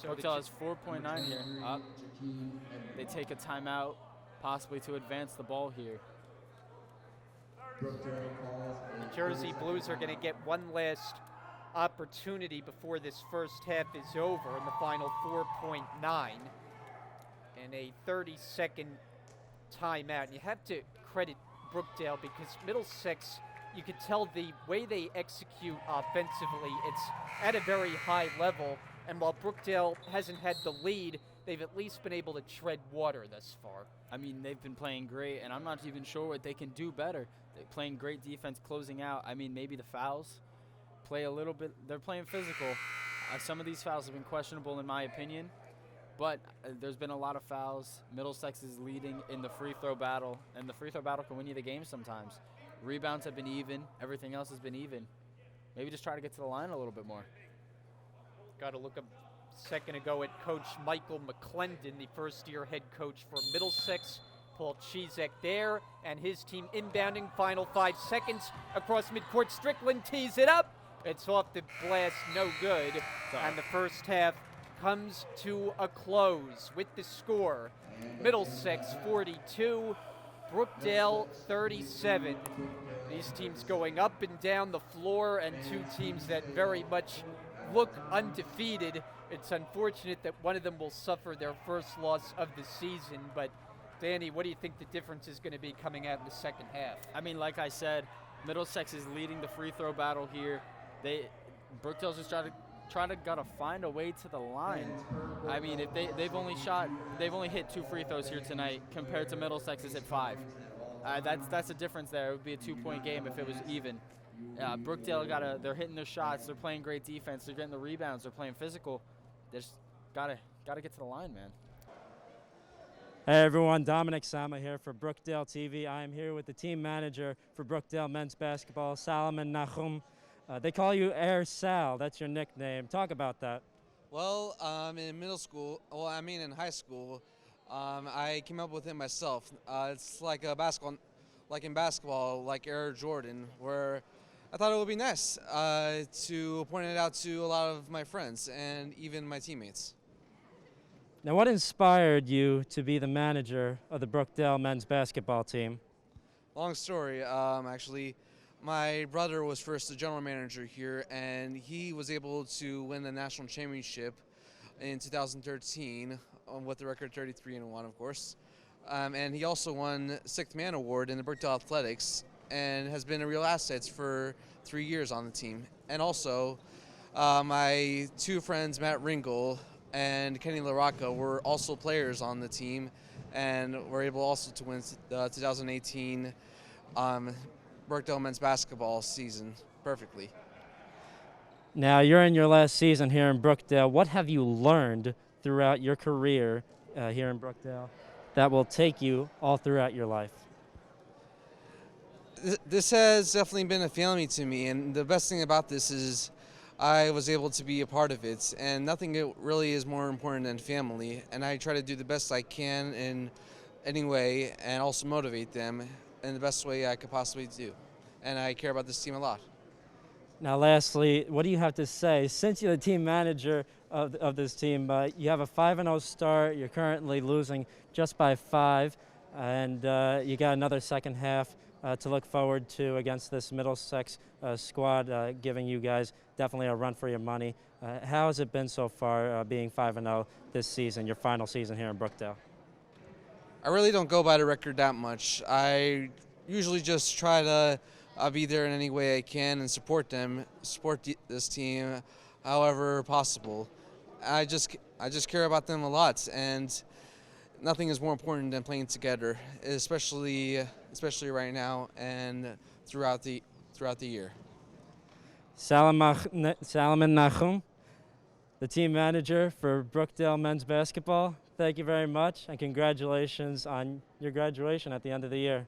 Speaker 1: So
Speaker 2: Brookdale has 4.9 here. Up. They take a timeout, possibly to advance the ball here.
Speaker 1: the Jersey Blues are going to get one last opportunity before this first half is over in the final 4.9 and a 30-second timeout. And you have to credit Brookdale because Middlesex, you could tell the way they execute offensively, it's at a very high level. And while Brookdale hasn't had the lead, they've at least been able to tread water thus far.
Speaker 2: I mean, they've been playing great, and I'm not even sure what they can do better. They're playing great defense, closing out. I mean, maybe the fouls play a little bit. They're playing physical. Some of these fouls have been questionable in my opinion, but there's been a lot of fouls. Middlesex is leading in the free throw battle, and the free throw battle can win you the game sometimes. Rebounds have been even. Everything else has been even. Maybe just try to get to the line a little bit more.
Speaker 1: Got to look a second ago at Coach Michael McClendon, the first-year head coach for Middlesex. Paul Chizek there, and his team inbounding. Final 5 seconds across midcourt. Strickland tees it up. It's off the blast, no good. And the first half comes to a close with the score. Middlesex 42, Brookdale 37. These teams going up and down the floor, and two teams that very much look undefeated. It's unfortunate that one of them will suffer their first loss of the season, but Danny, what do you think the difference is going to be coming out in the second half?
Speaker 2: I mean, like I said, Middlesex is leading the free throw battle here. Brookdale's just gotta find a way to the line. I mean, if they've only hit 2 free throws here tonight compared to Middlesex's at 5. That's a difference there. It would be a 2-point game if it was even. Brookdale they're hitting their shots. They're playing great defense. They're getting the rebounds. They're playing physical. They just gotta get to the line, man.
Speaker 3: Hey everyone, Dominic Sama here for Brookdale TV. I am here with the team manager for Brookdale men's basketball, Salomon Nahum. They call you Air Sal. That's your nickname. Talk about that.
Speaker 4: Well, in middle school, in high school, I came up with it myself. It's like in basketball, like Air Jordan, where I thought it would be nice to point it out to a lot of my friends and even my teammates.
Speaker 3: Now, what inspired you to be the manager of the Brookdale men's basketball team?
Speaker 4: Long story, actually. My brother was first the general manager here, and he was able to win the national championship in 2013 with the record 33-1, of course. And he also won 6th Man Award in the Brookdale Athletics and has been a real asset for 3 years on the team. And also, my 2 friends, Matt Ringel and Kenny LaRocca, were also players on the team and were able also to win the 2018 Brookdale men's basketball season perfectly.
Speaker 3: Now, you're in your last season here in Brookdale. What have you learned throughout your career here in Brookdale that will take you all throughout your life?
Speaker 4: This has definitely been a family to me, and the best thing about this is I was able to be a part of it, and nothing really is more important than family, and I try to do the best I can in any way and also motivate them in the best way I could possibly do, and I care about this team a lot.
Speaker 3: Now, lastly, what do you have to say? Since you're the team manager of this team, you have a 5-0 start. You're currently losing just by 5, and you got another second half to look forward to against this Middlesex squad, giving you guys definitely a run for your money. How has it been so far being 5-0 this season, your final season here in Brookdale?
Speaker 4: I really don't go by the record that much. I usually just try to be there in any way I can and support this team however possible. I just care about them a lot, and nothing is more important than playing together, especially right now and throughout the year.
Speaker 3: Salomon Nahum, the team manager for Brookdale men's basketball. Thank you very much, and congratulations on your graduation at the end of the year.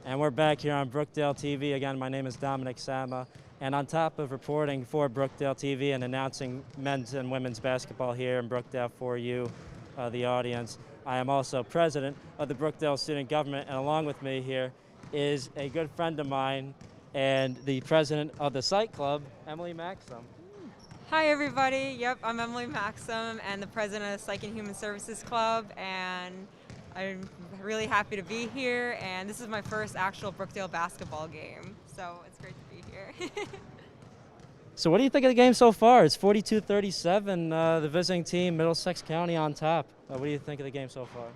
Speaker 3: And we're back here on Brookdale TV. Again, my name is Dominic Sama, and on top of reporting for Brookdale TV and announcing men's and women's basketball here in Brookdale for you, the audience, I am also president of the Brookdale Student Government, and along with me here is a good friend of mine and the president of the Site Club, Emily Maxim.
Speaker 5: Hi everybody, yep, I'm Emily Maxim and the president of the Psych and Human Services Club, and I'm really happy to be here, and this is my first actual Brookdale basketball game, so it's great to be here.
Speaker 3: So what do you think of the game so far? It's 42-37, the visiting team, Middlesex County on top. What do you think of the game so far?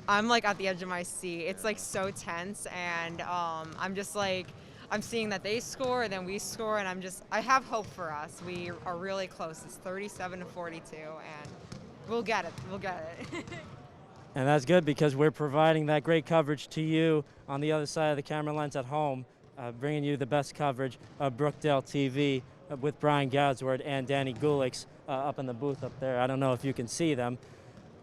Speaker 5: I'm like at the edge of my seat. It's like so tense, and I'm just like, I'm seeing that they score and then we score, and I have hope for us. We are really close. It's 37-42, and we'll get it.
Speaker 3: And that's good because we're providing that great coverage to you on the other side of the camera lens at home, bringing you the best coverage of Brookdale TV with Brian Gadsword and Danny Gulix up in the booth up there. I don't know if you can see them,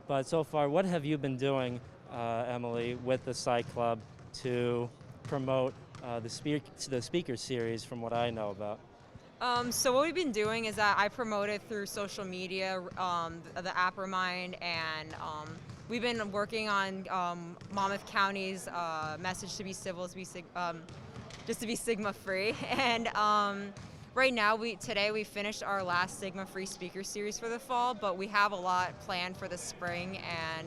Speaker 3: but so far, what have you been doing, Emily, with the Site Club to promote the speaker series, from what I know about?
Speaker 5: So what we've been doing is that I promote it through social media, the app Remind, and we've been working on Monmouth County's message to be civil, just to be stigma free. And right now, today we finished our last stigma free speaker series for the fall, but we have a lot planned for the spring, and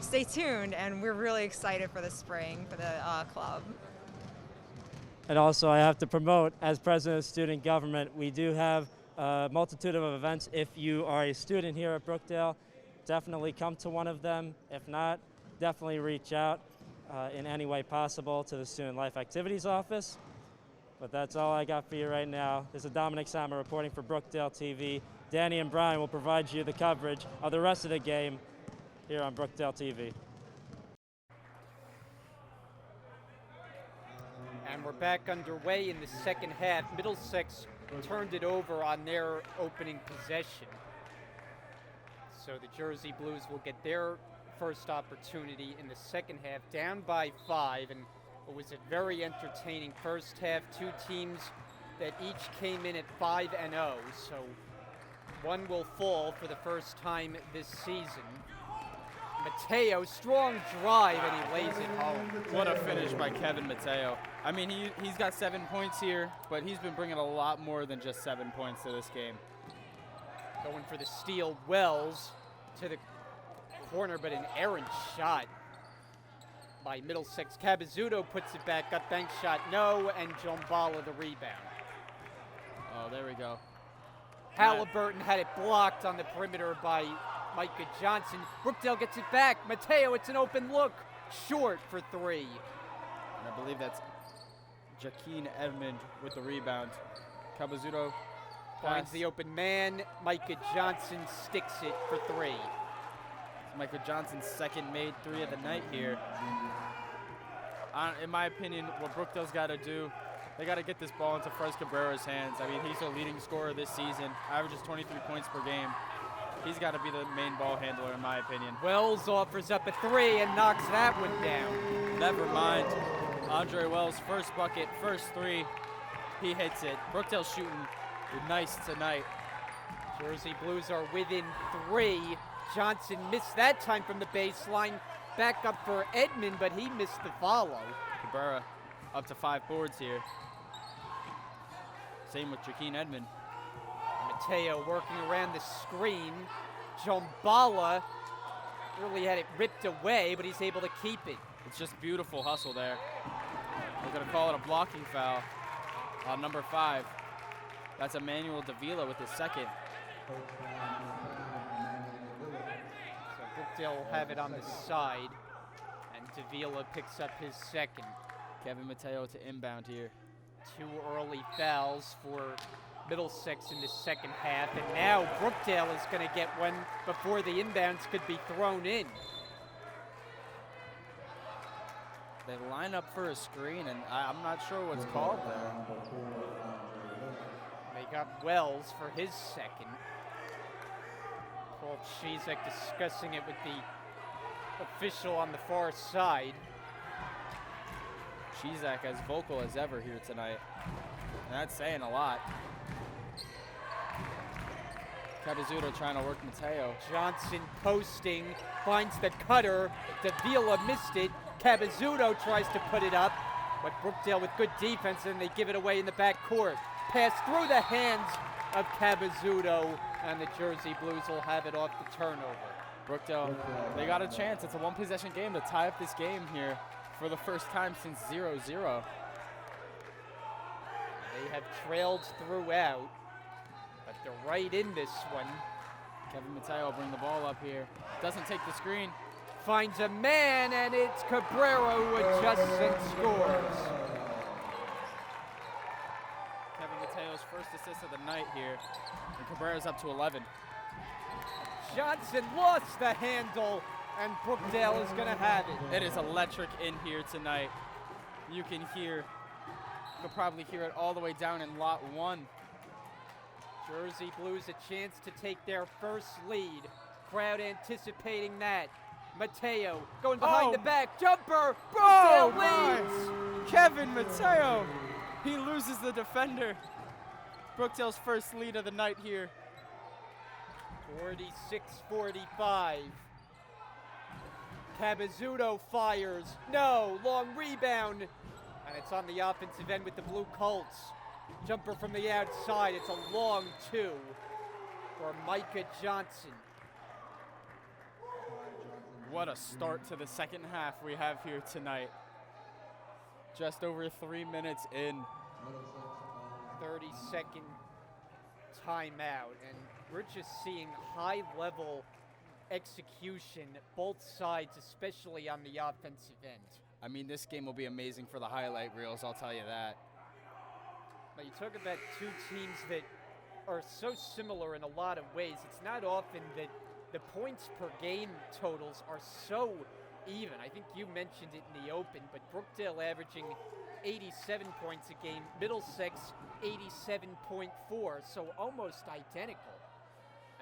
Speaker 5: stay tuned. And we're really excited for the spring for the club.
Speaker 3: And also, I have to promote, as president of student government, we do have a multitude of events. If you are a student here at Brookdale, definitely come to one of them. If not, definitely reach out in any way possible to the Student Life Activities Office. But that's all I got for you right now. This is Dominic Sama reporting for Brookdale TV. Danny and Brian will provide you the coverage of the rest of the game here on Brookdale TV.
Speaker 1: And we're back underway in the second half. Middlesex turned it over on their opening possession. So the Jersey Blues will get their first opportunity in the second half, down by 5. And it was a very entertaining first half. Two teams that each came in at 5-0. So one will fall for the first time this season. Mateo, strong drive, and he lays it home.
Speaker 2: What a finish by Kevin Mateo. I mean, he's got 7 points here, but he's been bringing a lot more than just 7 points to this game.
Speaker 1: Going for the steal, Wells to the corner, but an errant shot by Middlesex. Cabazzuto puts it back up, bank shot, no, and Jombala the rebound.
Speaker 2: Oh, there we go.
Speaker 1: Halliburton had it blocked on the perimeter by Micah Johnson. Brookdale gets it back. Mateo, it's an open look. Short for 3.
Speaker 2: And I believe that's Jaqueen Edmond with the rebound. Cabazzuto
Speaker 1: Finds the open man. Micah Johnson sticks it for 3.
Speaker 2: Micah Johnson's second made 3 of the night here. In my opinion, what Brookdale's got to do, they got to get this ball into Fres Cabrera's hands. I mean, he's the leading scorer this season, averages 23 points per game. He's got to be the main ball handler, in my opinion.
Speaker 1: Wells offers up a 3 and knocks that one down.
Speaker 2: Never mind. Andre Wells' first bucket, first 3. He hits it. Brookdale's shooting nice tonight.
Speaker 1: Jersey Blues are within 3. Johnson missed that time from the baseline. Back up for Edmond, but he missed the follow.
Speaker 2: Cabrera up to 5 boards here. Same with Jaqueen Edmond.
Speaker 1: Mateo working around the screen. Jombala really had it ripped away, but he's able to keep it.
Speaker 2: It's just beautiful hustle there. We're going to call it a blocking foul on number 5. That's Emmanuel Davila with his second.
Speaker 1: So Brookdale will have it on the side, and Davila picks up his second.
Speaker 2: Kevin Mateo to inbound here.
Speaker 1: 2 early fouls for Middlesex in the second half, and now Brookdale is going to get one before the inbounds could be thrown in.
Speaker 2: They line up for a screen, and I'm not sure what's called there.
Speaker 1: They got Wells for his second. Walt Shizek discussing it with the official on the far side.
Speaker 2: Shizak as vocal as ever here tonight. And that's saying a lot. Cabezuto trying to work Mateo.
Speaker 1: Johnson posting, finds the cutter. Davila missed it. Cabezuto tries to put it up, but Brookdale with good defense, and they give it away in the back court. Pass through the hands of Cabezuto, and the Jersey Blues will have it off the turnover.
Speaker 2: Brookdale, they got a chance. It's a one-possession game to tie up this game here for the first time since 0-0.
Speaker 1: They have trailed throughout, but they're right in this one.
Speaker 2: Kevin Mateo will bring the ball up here. Doesn't take the screen.
Speaker 1: Finds a man, and it's Cabrera who adjusts and scores.
Speaker 2: Kevin Mateo's first assist of the night here, and Cabrera's up to 11.
Speaker 1: Johnson lost the handle, and Brookdale is going to have it.
Speaker 2: It is electric in here tonight. You can hear, you'll probably hear it all the way down in lot 1.
Speaker 1: Jersey Blues a chance to take their first lead. Crowd anticipating that. Mateo going behind the back. Jumper. Brookdale leads.
Speaker 2: Kevin Mateo. He loses the defender. Brookdale's first lead of the night here.
Speaker 1: 46-45. Cabezuto fires. No. Long rebound. And it's on the offensive end with the Blue Colts. Jumper from the outside. It's a long 2 for Micah Johnson.
Speaker 2: What a start to the second half we have here tonight. Just over 3 minutes in.
Speaker 1: 30-second timeout, and we're just seeing high-level execution both sides, especially on the offensive end.
Speaker 2: I mean, this game will be amazing for the highlight reels, I'll tell you that.
Speaker 1: But you talk about two teams that are so similar in a lot of ways. It's not often that the points per game totals are so even. I think you mentioned it in the open, but Brookdale averaging 87 points a game, Middlesex 87.4, so almost identical.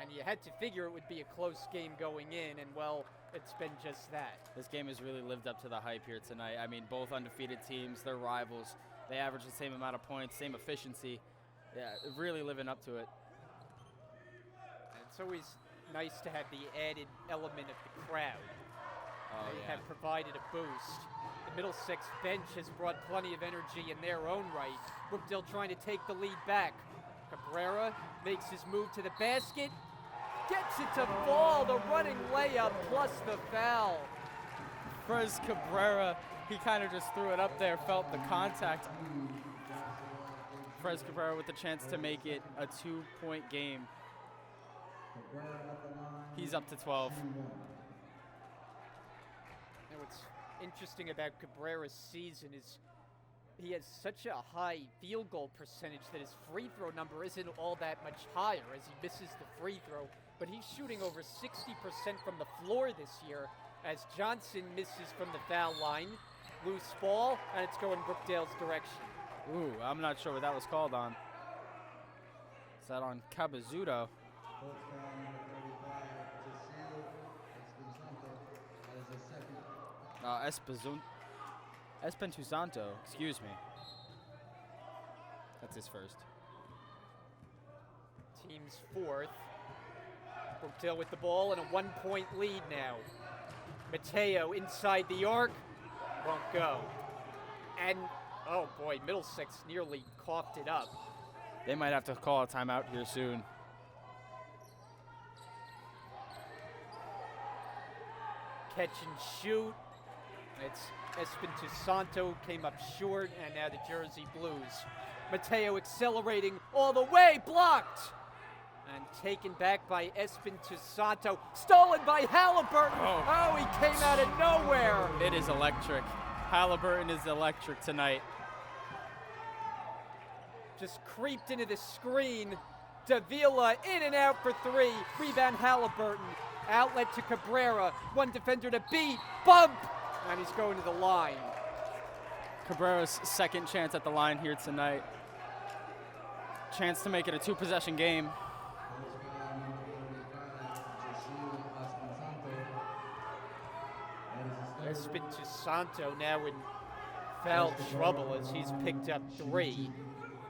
Speaker 1: And you had to figure it would be a close game going in, and well, it's been just that.
Speaker 2: This game has really lived up to the hype here tonight. I mean, both undefeated teams, they're rivals. They average the same amount of points, same efficiency. Yeah, really living up to it.
Speaker 1: And it's always nice to have the added element of the crowd. They have provided a boost. The Middlesex bench has brought plenty of energy in their own right. Brookdale trying to take the lead back. Cabrera makes his move to the basket. Gets it to fall, the running layup plus the foul.
Speaker 2: Frez Cabrera, he kind of just threw it up there, felt the contact. Frez Cabrera with the chance to make it a 2-point game. He's up to 12.
Speaker 1: Now what's interesting about Cabrera's season is he has such a high field goal percentage that his free throw number isn't all that much higher as he misses the free throw, but he's shooting over 60% from the floor this year as Johnson misses from the foul line. Loose ball, and it's going Brookdale's direction.
Speaker 2: Ooh, I'm not sure what that was called on. Is that on Cabezuto? Espentuzanto, excuse me. That's his first.
Speaker 1: Team's fourth. Brookdale with the ball and a 1-point lead now. Mateo inside the arc. Won't go. And, oh boy, Middlesex nearly coughed it up.
Speaker 2: They might have to call a timeout here soon.
Speaker 1: Catch and shoot. It's Espentuzanto came up short, and now the Jersey Blues. Mateo accelerating all the way, blocked! And taken back by Espentuzanto. Stolen by Halliburton! Oh, he came out of nowhere!
Speaker 2: It is electric. Halliburton is electric tonight.
Speaker 1: Just creeped into the screen. Davila in and out for 3. Rebound Halliburton. Outlet to Cabrera. One defender to beat. Bump! And he's going to the line.
Speaker 2: Cabrera's second chance at the line here tonight. Chance to make it a 2-possession game.
Speaker 1: Espinto Santo now in foul trouble as he's picked up 3.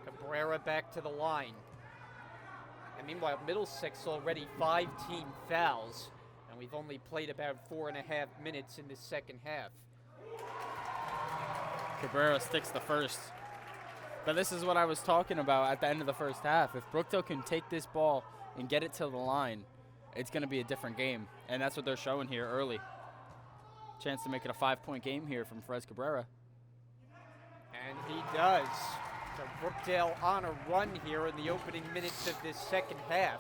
Speaker 1: Cabrera back to the line. And meanwhile, Middlesex already 5 team fouls, and we've only played about 4.5 minutes in the second half.
Speaker 2: Cabrera sticks the first. But this is what I was talking about at the end of the first half. If Brookdale can take this ball and get it to the line, it's going to be a different game. And that's what they're showing here early. Chance to make it a 5-point game here from Frez Cabrera.
Speaker 1: And he does. So Brookdale on a run here in the opening minutes of this second half.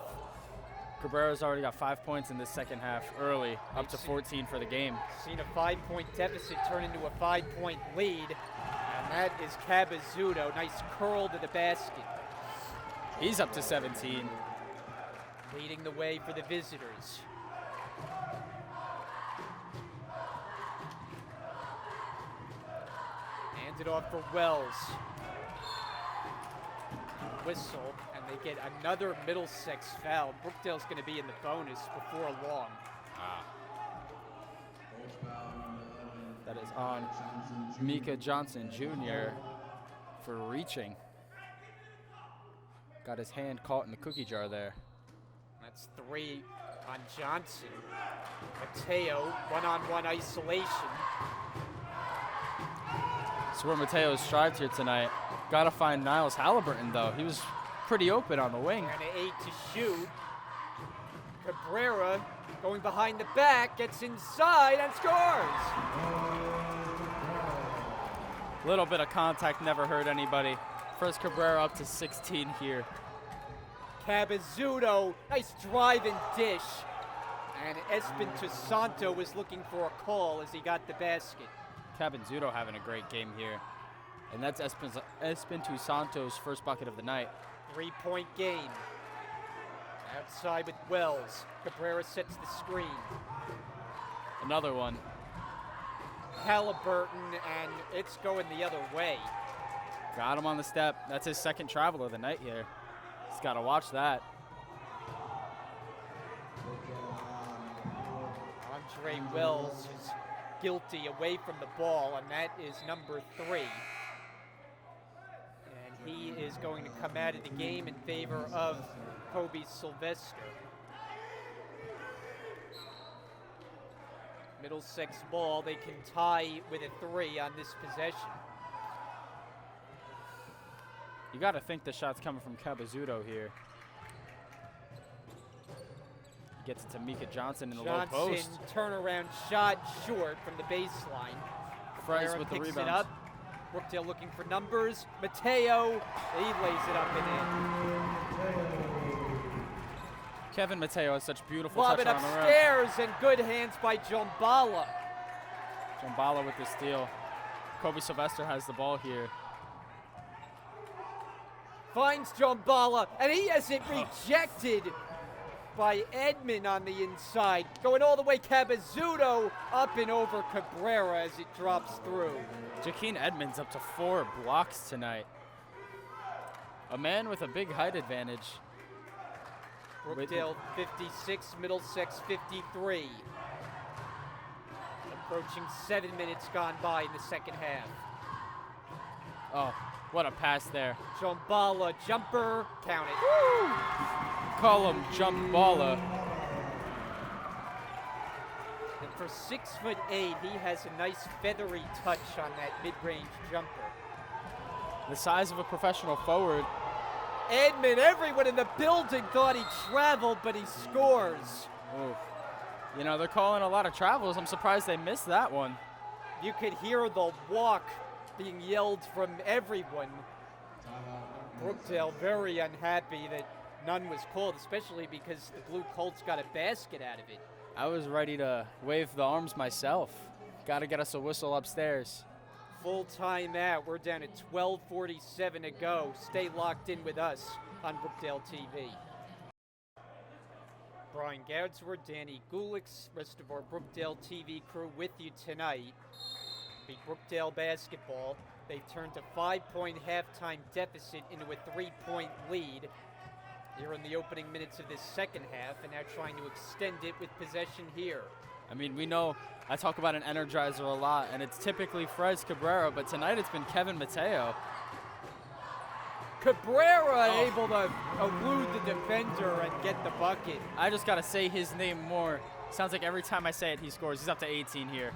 Speaker 2: Cabrera's already got 5 points in this second half early, up to 14 for the game.
Speaker 1: Seen a 5-point deficit turn into a 5-point lead. And that is Cabazzuto. Nice curl to the basket.
Speaker 2: He's up to 17.
Speaker 1: Leading the way for the visitors. Handed off for Wells. Whistle, and they get another Middlesex foul. Brookdale's going to be in the bonus before long.
Speaker 2: That is on Mika Johnson Jr. for reaching. Got his hand caught in the cookie jar there.
Speaker 1: That's 3 on Johnson. Mateo, one-on-one isolation.
Speaker 2: That's where Mateo's strived here tonight. Got to find Niles Halliburton, though. He was pretty open on the wing.
Speaker 1: And an 8 to shoot. Cabrera going behind the back, gets inside and scores.
Speaker 2: Little bit of contact never hurt anybody. First Cabrera up to 16 here.
Speaker 1: Cabazzuto, nice drive and dish. And Espinto Santo was looking for a call as he got the basket.
Speaker 2: Cabazzuto having a great game here. And that's Espinto Santo's first bucket of the night.
Speaker 1: 3-point game. Outside with Wells. Cabrera sets the screen.
Speaker 2: Another one.
Speaker 1: Halliburton, and it's going the other way.
Speaker 2: Got him on the step. That's his second travel of the night here. He's got to watch that.
Speaker 1: Andre Wells is guilty away from the ball, and that is number 3. And he is going to come out of the game in favor of Kobe Sylvester. Middlesex ball, they can tie with a 3 on this possession.
Speaker 2: You got to think the shot's coming from Cabazzuto here. Gets it to Mika Johnson in the low post.
Speaker 1: Turnaround shot short from the baseline.
Speaker 2: Frez with the
Speaker 1: picks
Speaker 2: rebound.
Speaker 1: it up. Brookdale looking for numbers. Mateo, he lays it up and in.
Speaker 2: Kevin Mateo has such beautiful
Speaker 1: Lob
Speaker 2: touch
Speaker 1: it
Speaker 2: on the rim.
Speaker 1: upstairs and good hands by Jombala.
Speaker 2: Jombala with the steal. Kobe Sylvester has the ball here.
Speaker 1: Finds Jombala, and he has it rejected by Edmond on the inside. Going all the way, Cabazzuto up and over Cabrera as it drops through.
Speaker 2: Jakeem Edmonds up to 4 blocks tonight. A man with a big height advantage.
Speaker 1: Brookdale 56, Middlesex 53. Approaching 7 minutes gone by in the second half.
Speaker 2: Oh, what a pass there.
Speaker 1: Jombala, jumper, count it.
Speaker 2: Woo! Call him Jombala.
Speaker 1: And for 6'8", he has a nice feathery touch on that mid-range jumper.
Speaker 2: The size of a professional forward.
Speaker 1: Edmond, everyone in the building thought he traveled, but he scores.
Speaker 2: Oof. You know, they're calling a lot of travels. I'm surprised they missed that one.
Speaker 1: You could hear the walk being yelled from everyone. Brookdale very unhappy that none was called, especially because the Blue Colts got a basket out of it.
Speaker 2: I was ready to wave the arms myself. Got to get us a whistle upstairs.
Speaker 1: Full timeout. We're down at 12:47 to go. Stay locked in with us on Brookdale TV. Brian Goudsworth, Danny Gulix, rest of our Brookdale TV crew with you tonight. Be Brookdale basketball. They've turned a 5-point halftime deficit into a 3-point lead here in the opening minutes of this second half, and now trying to extend it with possession here.
Speaker 2: I mean, we know I talk about an energizer a lot, and it's typically Frez Cabrera, but tonight it's been Kevin Mateo.
Speaker 1: Cabrera able to elude the defender and get the bucket.
Speaker 2: I just got to say his name more. Sounds like every time I say it, he scores. He's up to 18 here.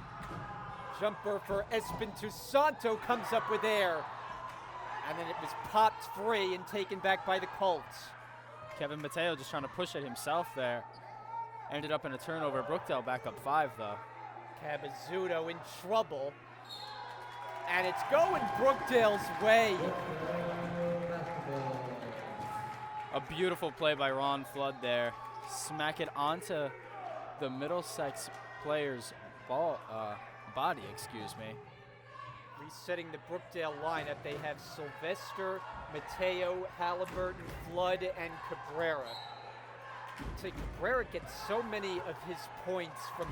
Speaker 1: Jumper for Espintu Santo comes up with air. And then it was popped free and taken back by the Colts.
Speaker 2: Kevin Mateo just trying to push it himself there. Ended up in a turnover. Brookdale back up 5, though.
Speaker 1: Cabazzuto in trouble. And it's going Brookdale's way.
Speaker 2: A beautiful play by Ron Flood there. Smack it onto the Middlesex player's body, excuse me.
Speaker 1: Resetting the Brookdale lineup, they have Sylvester, Mateo, Halliburton, Flood, and Cabrera. So Cabrera gets so many of his points from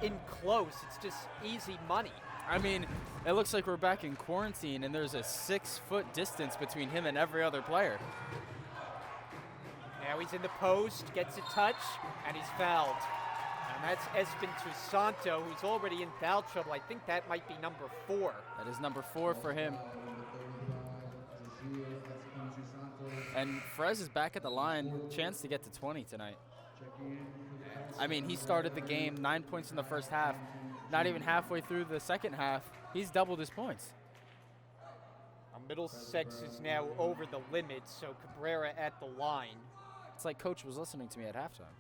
Speaker 1: in close. It's just easy money.
Speaker 2: I mean, it looks like we're back in quarantine, and there's a 6-foot distance between him and every other player.
Speaker 1: Now he's in the post, gets a touch, and he's fouled. And that's Espintu Santo, who's already in foul trouble. I think that might be number 4.
Speaker 2: That is number 4 for him. And Frez is back at the line. Chance to get to 20 tonight. I mean, he started the game 9 points in the first half. Not even halfway through the second half, he's doubled his points.
Speaker 1: Middlesex is now over the limit, so Cabrera at the line.
Speaker 2: It's like Coach was listening to me at halftime.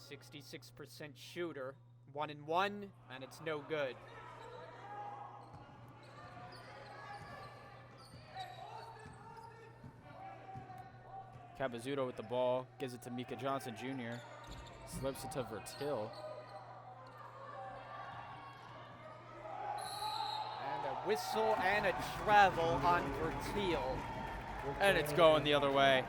Speaker 1: 66% shooter, 1-1, and it's no good.
Speaker 2: Cabazzuto with the ball, gives it to Mika Johnson Jr., slips it to Vertil.
Speaker 1: And a whistle and a travel on Vertil.
Speaker 2: And it's going the other way.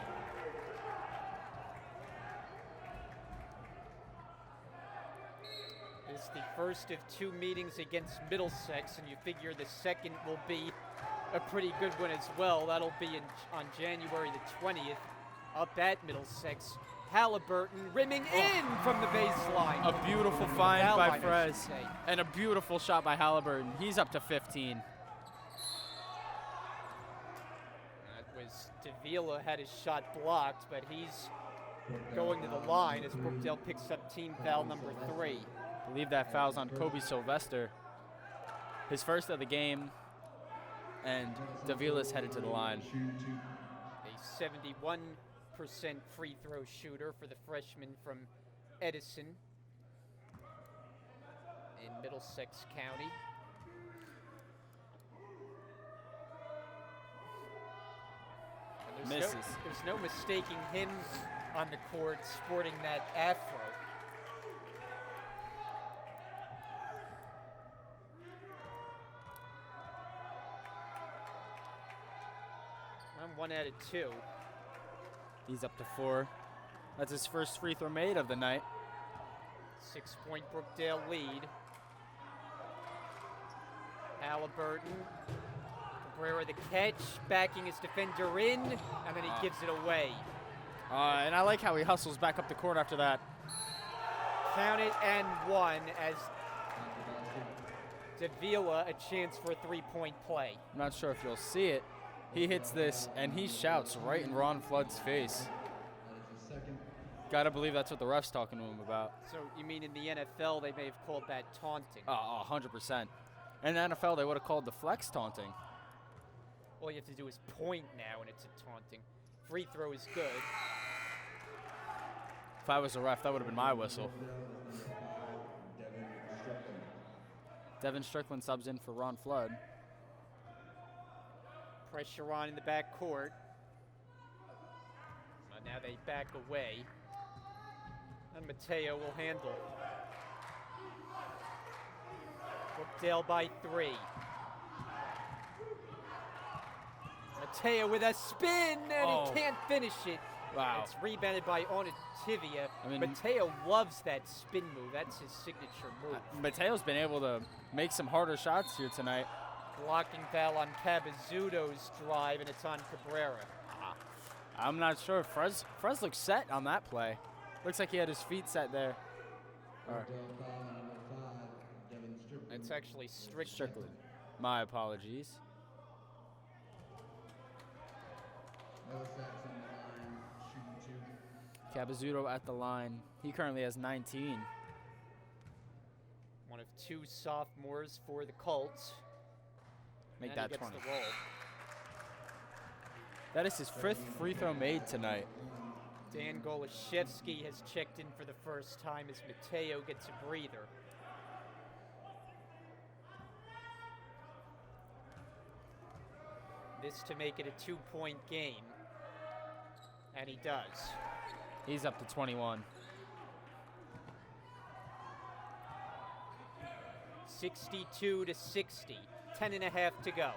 Speaker 1: It's the first of 2 meetings against Middlesex, and you figure the second will be a pretty good one as well. That'll be on January the 20th up at Middlesix. Halliburton rimming in from the baseline.
Speaker 2: A beautiful find
Speaker 1: Foul
Speaker 2: by
Speaker 1: line, I
Speaker 2: Frez,
Speaker 1: should say.
Speaker 2: and a beautiful shot by Halliburton. He's up to 15.
Speaker 1: That was Davila had his shot blocked, but he's going to the line as Brookdale picks up team foul number 3.
Speaker 2: I believe that foul's on Kobe Sylvester. His first of the game, and Davila's headed to the line.
Speaker 1: A 71% free throw shooter for the freshman from Edison in Middlesex County. And
Speaker 2: Misses.
Speaker 1: There's no mistaking him on the court sporting that afro. I'm 1 out of 2.
Speaker 2: He's up to 4. That's his first free throw made of the night.
Speaker 1: 6-point Brookdale lead. Halliburton. Cabrera the catch, backing his defender in, and then he gives it away.
Speaker 2: And I like how he hustles back up the court after that.
Speaker 1: Count it and 1 as Davila a chance for a 3-point play.
Speaker 2: I'm not sure if you'll see it. He hits this, and he shouts right in Ron Flood's face. Gotta believe that's what the ref's talking to him about.
Speaker 1: So you mean in the NFL they may have called that taunting?
Speaker 2: 100%. In the NFL, they would have called the flex taunting.
Speaker 1: All you have to do is point now, and it's a taunting. Free throw is good.
Speaker 2: If I was a ref, that would have been my whistle. Devin Strickland subs in for Ron Flood.
Speaker 1: Pressure on in the back court. Now they back away. And Mateo will handle. Brookdale by 3. Mateo with a spin, and he can't finish it.
Speaker 2: Wow.
Speaker 1: It's rebounded by Onativia.
Speaker 2: I mean,
Speaker 1: Mateo loves that spin move. That's his signature move.
Speaker 2: Mateo's been able to make some harder shots here tonight.
Speaker 1: Blocking foul on Cabazzuto's drive, and it's on Cabrera.
Speaker 2: I'm not sure. Frez looks set on that play. Looks like he had his feet set there. Or
Speaker 1: It's actually Strickland.
Speaker 2: Strickland. My apologies. Cabazzuto at the line. He currently has 19.
Speaker 1: One of 2 sophomores for the Colts.
Speaker 2: Make
Speaker 1: And
Speaker 2: that
Speaker 1: he gets
Speaker 2: 20.
Speaker 1: the roll.
Speaker 2: That is his 5th free throw made tonight.
Speaker 1: Dan Golashevsky has checked in for the first time as Mateo gets a breather. This to make it a 2-point game. And he does.
Speaker 2: He's up to 21.
Speaker 1: 62-60. 10.5 to go.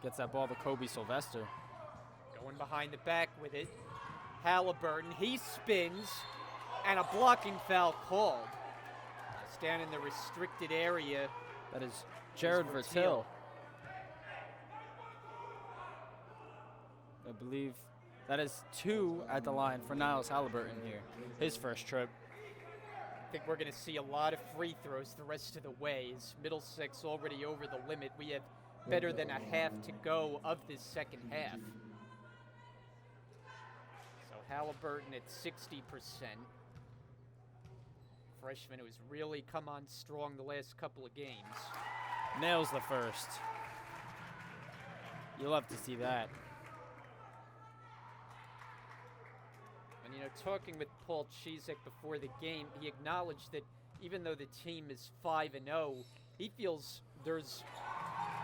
Speaker 2: Gets that ball to Kobe Sylvester.
Speaker 1: Going behind the back with it. Halliburton, he spins, and a blocking foul called. It's down in the restricted area.
Speaker 2: That is Jared Vertil. I believe that is 2 at the line for Niles Halliburton here. His first trip.
Speaker 1: I think we're going to see a lot of free throws the rest of the way. As Middlesex already over the limit. We have better than a half to go of this second half. So Halliburton at 60%. Freshman who's really come on strong the last couple of games.
Speaker 2: Nails the first. You'll love to see that.
Speaker 1: And, you know, talking with Paul Chizek before the game, he acknowledged that even though the team is 5-0, he feels there's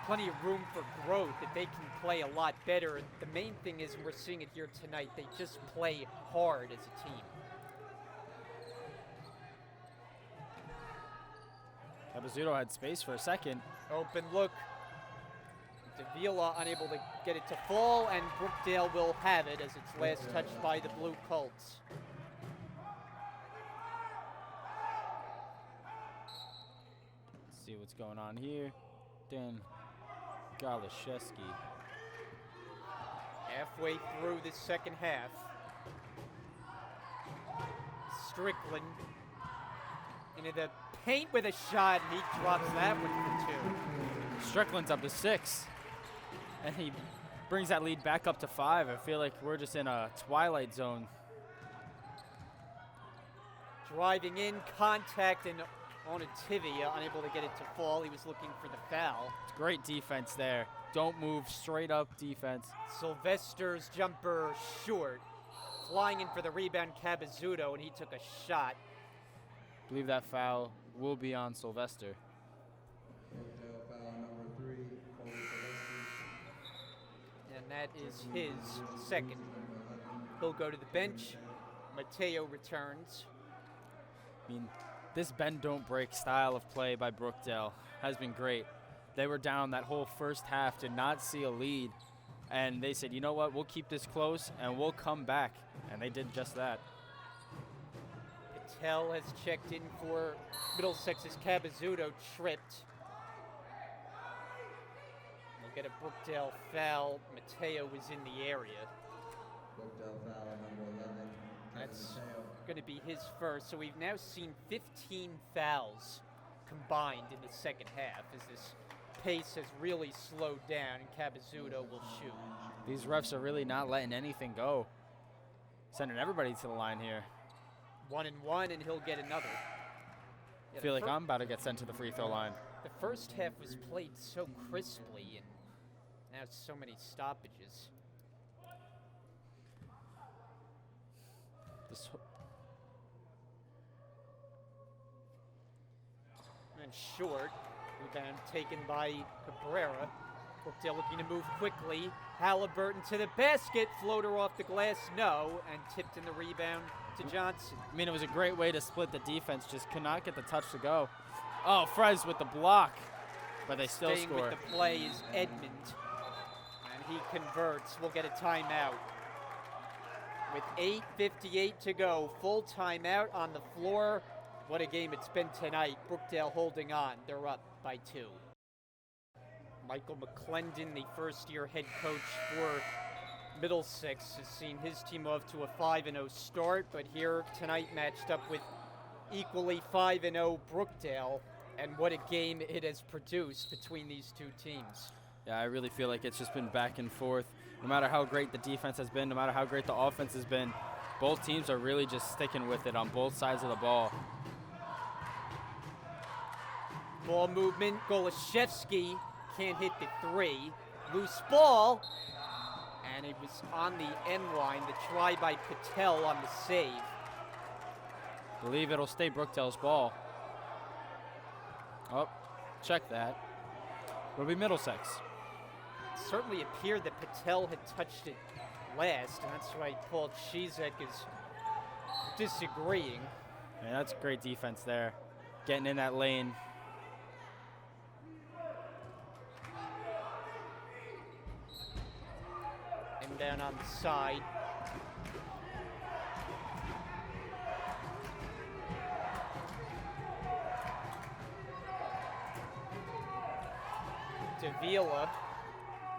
Speaker 1: plenty of room for growth, that they can play a lot better. And the main thing is, and we're seeing it here tonight, they just play hard as a team.
Speaker 2: Cabazzuto had space for a second.
Speaker 1: Open look. Davila unable to get it to fall, and Brookdale will have it as it's last touched by the Blue Colts.
Speaker 2: Let's see what's going on here. Dan Golashevsky.
Speaker 1: Halfway through this second half. Strickland into the paint with a shot, and he drops that one for 2.
Speaker 2: Strickland's up to 6. And he brings that lead back up to 5. I feel like we're just in a twilight zone.
Speaker 1: Driving in, contact, and Onativia unable to get it to fall. He was looking for the foul.
Speaker 2: It's great defense there. Don't move, straight up defense.
Speaker 1: Sylvester's jumper short. Flying in for the rebound, Cabazzuto, and he took a shot.
Speaker 2: I believe that foul will be on Sylvester.
Speaker 1: And that is his second. He'll go to the bench. Mateo returns.
Speaker 2: I mean, this bend don't break style of play by Brookdale has been great. They were down that whole first half, did not see a lead, and they said, you know what, we'll keep this close and we'll come back, and they did just that.
Speaker 1: Patel has checked in for Middlesex's Cabazzuto, tripped. We'll get a Brookdale foul. Mateo was in the area.
Speaker 6: Brookdale foul number 11.
Speaker 1: That's going to be his first. So we've now seen 15 fouls combined in the second half as this pace has really slowed down, and Cabazzuto will shoot.
Speaker 2: These refs are really not letting anything go. Sending everybody to the line here.
Speaker 1: 1 and 1, and he'll get another.
Speaker 2: I feel like I'm about to get sent to the free throw line.
Speaker 1: The first half was played so crisply, and now so many stoppages. And short, rebound taken by Cabrera. Brookdale looking to move quickly. Halliburton to the basket, floater off the glass, no, and tipped in the rebound to Johnson.
Speaker 2: I mean, it was a great way to split the defense, just could not get the touch to go. Oh, Frez with the block, but they still
Speaker 1: Staying
Speaker 2: score.
Speaker 1: with the play is Edmond, and he converts. We'll get a timeout. With 8:58 to go, full timeout on the floor. What a game it's been tonight. Brookdale holding on. They're up by 2. Michael McClendon, the first-year head coach for Middlesex has seen his team off to a 5-0 start, but here tonight matched up with equally 5-0 Brookdale, and what a game it has produced between these two teams.
Speaker 2: Yeah, I really feel like it's just been back and forth. No matter how great the defense has been, no matter how great the offense has been, both teams are really just sticking with it on both sides of the ball.
Speaker 1: Ball movement, Golashevsky can't hit the three. Loose ball, and it was on the end line. The try by Patel on the save.
Speaker 2: Believe it'll stay Brookdale's ball. Oh, check that. It'll be Middlesex.
Speaker 1: It certainly appeared that Patel had touched it last, and that's why Paul Chizek is disagreeing.
Speaker 2: Man, that's great defense there. Getting in that lane.
Speaker 1: And down on the side. Davila.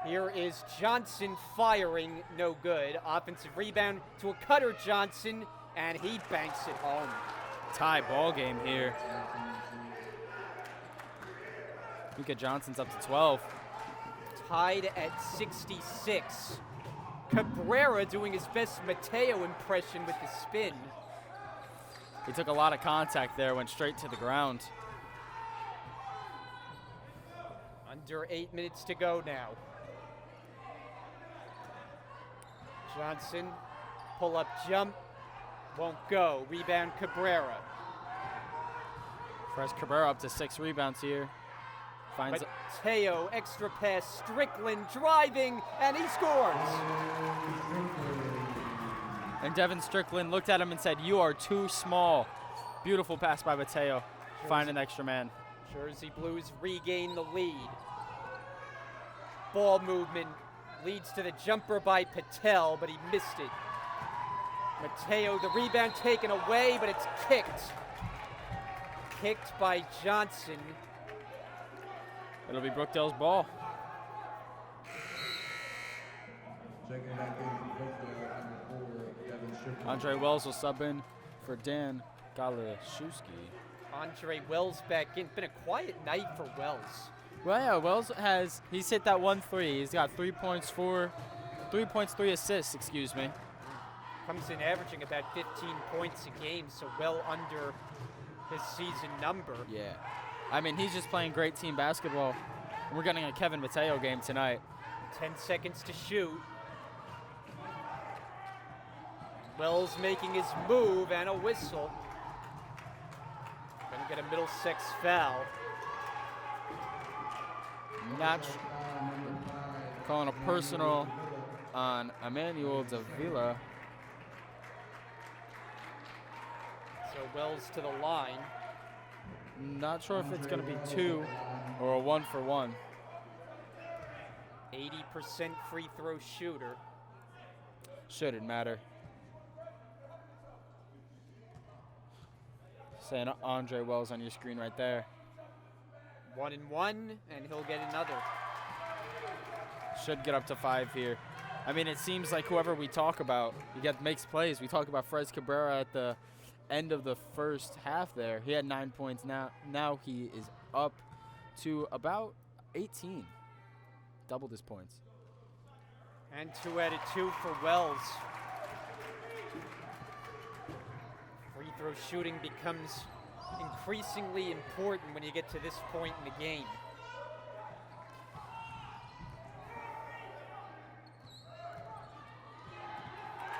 Speaker 1: Here is Johnson firing, no good. Offensive rebound to a cutter Johnson, and he banks it home.
Speaker 2: Tie ball game here. Mika Johnson's up to 12.
Speaker 1: Tied at 66. Cabrera doing his best Mateo impression with the spin.
Speaker 2: He took a lot of contact there, went straight to the ground.
Speaker 1: Under 8 minutes to go now. Johnson, pull-up jump, won't go. Rebound Cabrera.
Speaker 2: Fresh Cabrera up to 6 rebounds here. Finds
Speaker 1: Mateo, extra pass, Strickland driving, and he scores.
Speaker 2: And Devin Strickland looked at him and said, "You are too small." Beautiful pass by Mateo. Find an extra man.
Speaker 1: Jersey Blues regain the lead. Ball movement leads to the jumper by Patel, but he missed it. Mateo, the rebound taken away, but it's kicked. Kicked by Johnson.
Speaker 2: It'll be Brookdale's ball.
Speaker 6: Checking back in from Brookdale, number 4, Devin Strickland.
Speaker 2: Andre Wells will sub in for Dan Galashewski.
Speaker 1: Andre Wells back in. Been a quiet night for Wells.
Speaker 2: Well, yeah, Wells he's hit that 1 3. He's got 3 points, 3 assists, excuse me.
Speaker 1: Comes in averaging about 15 points a game, so well under his season number.
Speaker 2: Yeah. I mean, he's just playing great team basketball. We're getting a Kevin Mateo game tonight.
Speaker 1: 10 seconds to shoot. Wells making his move and a whistle. Gonna get a Middlesex foul.
Speaker 2: Not calling a personal on Emmanuel Davila.
Speaker 1: So Wells to the line.
Speaker 2: Not sure if it's going to be 2 or a 1-for-1.
Speaker 1: 80% free throw shooter.
Speaker 2: Shouldn't matter. Saying Andre Wells on your screen right there.
Speaker 1: 1 and 1, and he'll get another.
Speaker 2: Should get up to 5 here. I mean, it seems like whoever we talk about, makes plays. We talk about Fres Cabrera at the end of the first half there. He had 9 points. Now he is up to about 18. Doubled his points.
Speaker 1: And 2 out of 2 for Wells. Free throw shooting becomes increasingly important when you get to this point in the game.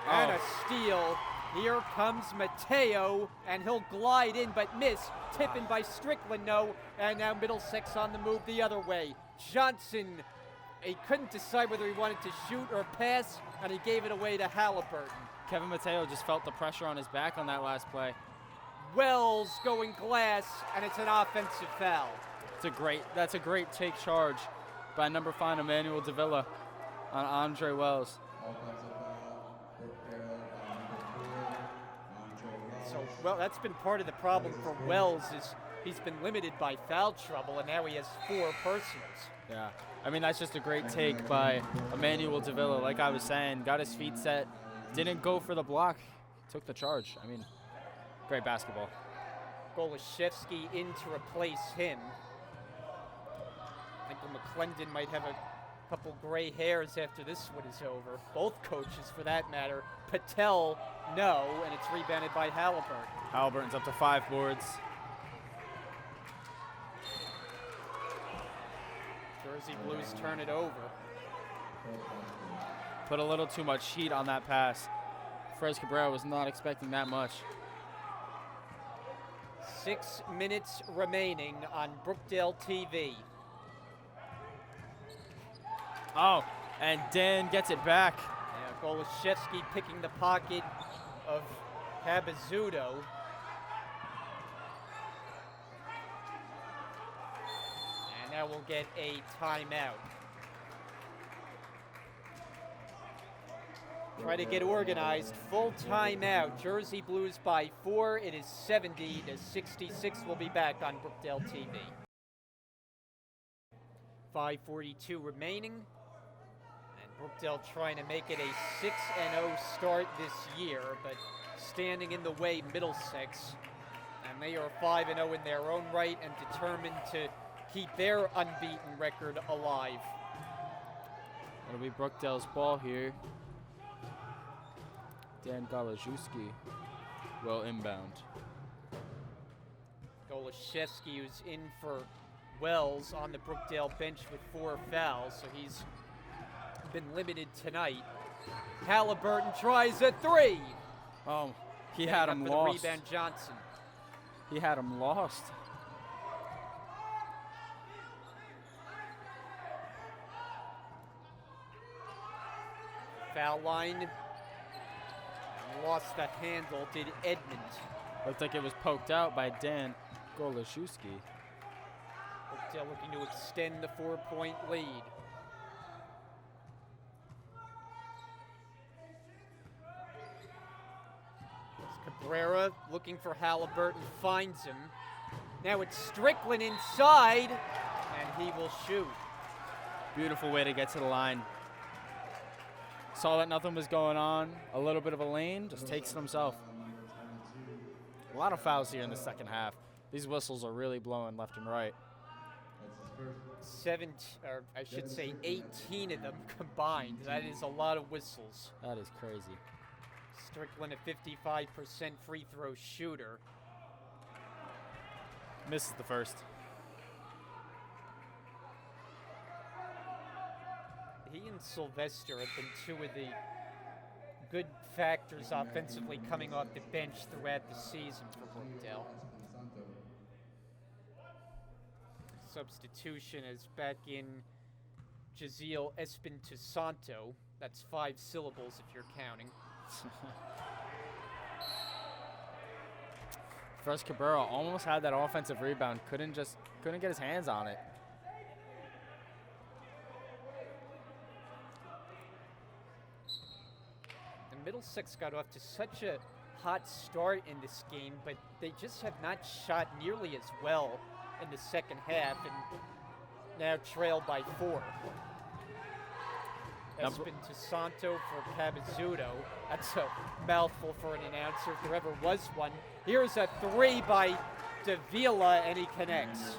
Speaker 1: And a steal. Here comes Mateo, and he'll glide in but miss. Tipping by Strickland, no. And now Middlesex on the move the other way. Johnson, he couldn't decide whether he wanted to shoot or pass, and he gave it away to Halliburton.
Speaker 2: Kevin Mateo just felt the pressure on his back on that last play.
Speaker 1: Wells going glass, and it's an offensive foul.
Speaker 2: That's a great take charge by number 5 Emmanuel Davila on Andre Wells.
Speaker 6: Offensive foul, Brookdale by number 4, Andre Wells.
Speaker 1: So, well, that's been part of the problem for Wells is he's been limited by foul trouble, and now he has 4 personals.
Speaker 2: Yeah, I mean, that's just a great take by Emmanuel Davila. Like I was saying, got his feet set, didn't go for the block, took the charge. I mean, great basketball.
Speaker 1: Golashevsky in to replace him. Michael McClendon might have a couple gray hairs after this one is over. Both coaches, for that matter. Patel, no, and it's rebounded by Halliburton.
Speaker 2: Halliburton's up to 5 boards.
Speaker 1: Jersey Blues turn it over.
Speaker 2: Put a little too much heat on that pass. Fres Cabrera was not expecting that much.
Speaker 1: 6 minutes remaining on Brookdale TV.
Speaker 2: Oh, and Dan gets it back.
Speaker 1: Yeah, Golashevsky picking the pocket of Cabazudo. And now we'll get a timeout. Try to get organized. Full timeout. Jersey Blues by 4. It is 70-66. We'll be back on Brookdale TV. 5:42 remaining. And Brookdale trying to make it a 6-0 start this year, but standing in the way Middlesex. And they are 5-0 in their own right and determined to keep their unbeaten record alive.
Speaker 2: It'll be Brookdale's ball here. Dan Golashevsky will inbound.
Speaker 1: Golashevsky, who's in for Wells on the Brookdale bench with 4 fouls, so he's been limited tonight. Halliburton tries a 3.
Speaker 2: Oh, he
Speaker 1: Getting
Speaker 2: had
Speaker 1: up
Speaker 2: him
Speaker 1: for
Speaker 2: lost.
Speaker 1: The rebound, Johnson.
Speaker 2: He had him lost.
Speaker 1: Foul line. And lost the handle, did Edmond.
Speaker 2: Looked like it was poked out by Dan Golashevsky.
Speaker 1: Brookdale looking to extend the 4-point lead. Cabrera looking for Halliburton, finds him. Now it's Strickland inside, and he will shoot.
Speaker 2: Beautiful way to get to the line. Saw that nothing was going on. A little bit of a lane, just takes it himself. A lot of fouls here in the second half. These whistles are really blowing left and right.
Speaker 1: 18 of them combined. That is a lot of whistles.
Speaker 2: That is crazy.
Speaker 1: Strickland, a 55% free throw shooter.
Speaker 2: Misses the first.
Speaker 1: He and Sylvester have been 2 of the good factors offensively coming off the bench throughout the season for Brookdale. Substitution is back in Jaziel Espintosanto. That's 5 syllables if you're counting.
Speaker 2: Fres Cabrera almost had that offensive rebound. Couldn't get his hands on it.
Speaker 1: And Middlesex got off to such a hot start in this game, but they just have not shot nearly as well in the second half, and now trailed by 4. Espintosanto for Cabazudo. That's a mouthful for an announcer if there ever was one. Here's a 3 by Davila, and he connects.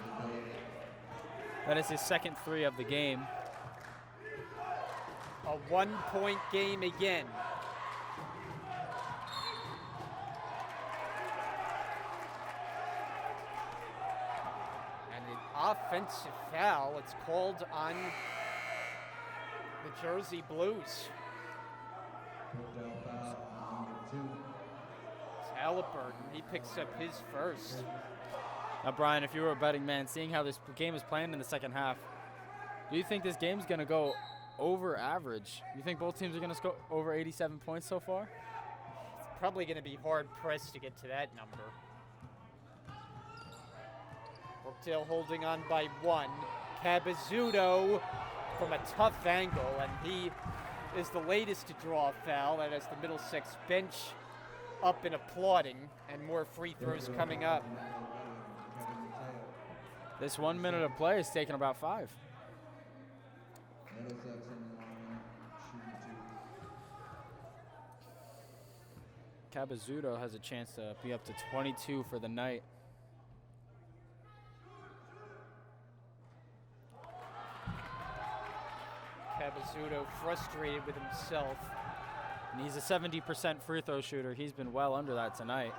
Speaker 2: That is his second 3 of the game.
Speaker 1: A 1-point game again. And an offensive foul. It's called on the Jersey Blues. It's Halliburton. He picks up his first.
Speaker 2: Now, Brian, if you were a betting man, seeing how this game is playing in the second half, do you think this game's going to go over average? You think both teams are going to score over 87 points so far?
Speaker 1: It's probably going to be hard-pressed to get to that number. Brookdale holding on by 1. Cabazudo from a tough angle, and he is the latest to draw a foul. That has the Middlesex bench up and applauding, and more free throws coming up.
Speaker 2: This 1 minute of play is taking about 5.
Speaker 6: Middlesex on the line, shooting 2.
Speaker 2: Cabazzuto has a chance to be up to 22 for the night.
Speaker 1: Cabazzuto frustrated with himself.
Speaker 2: And he's a 70% free throw shooter. He's been well under that tonight.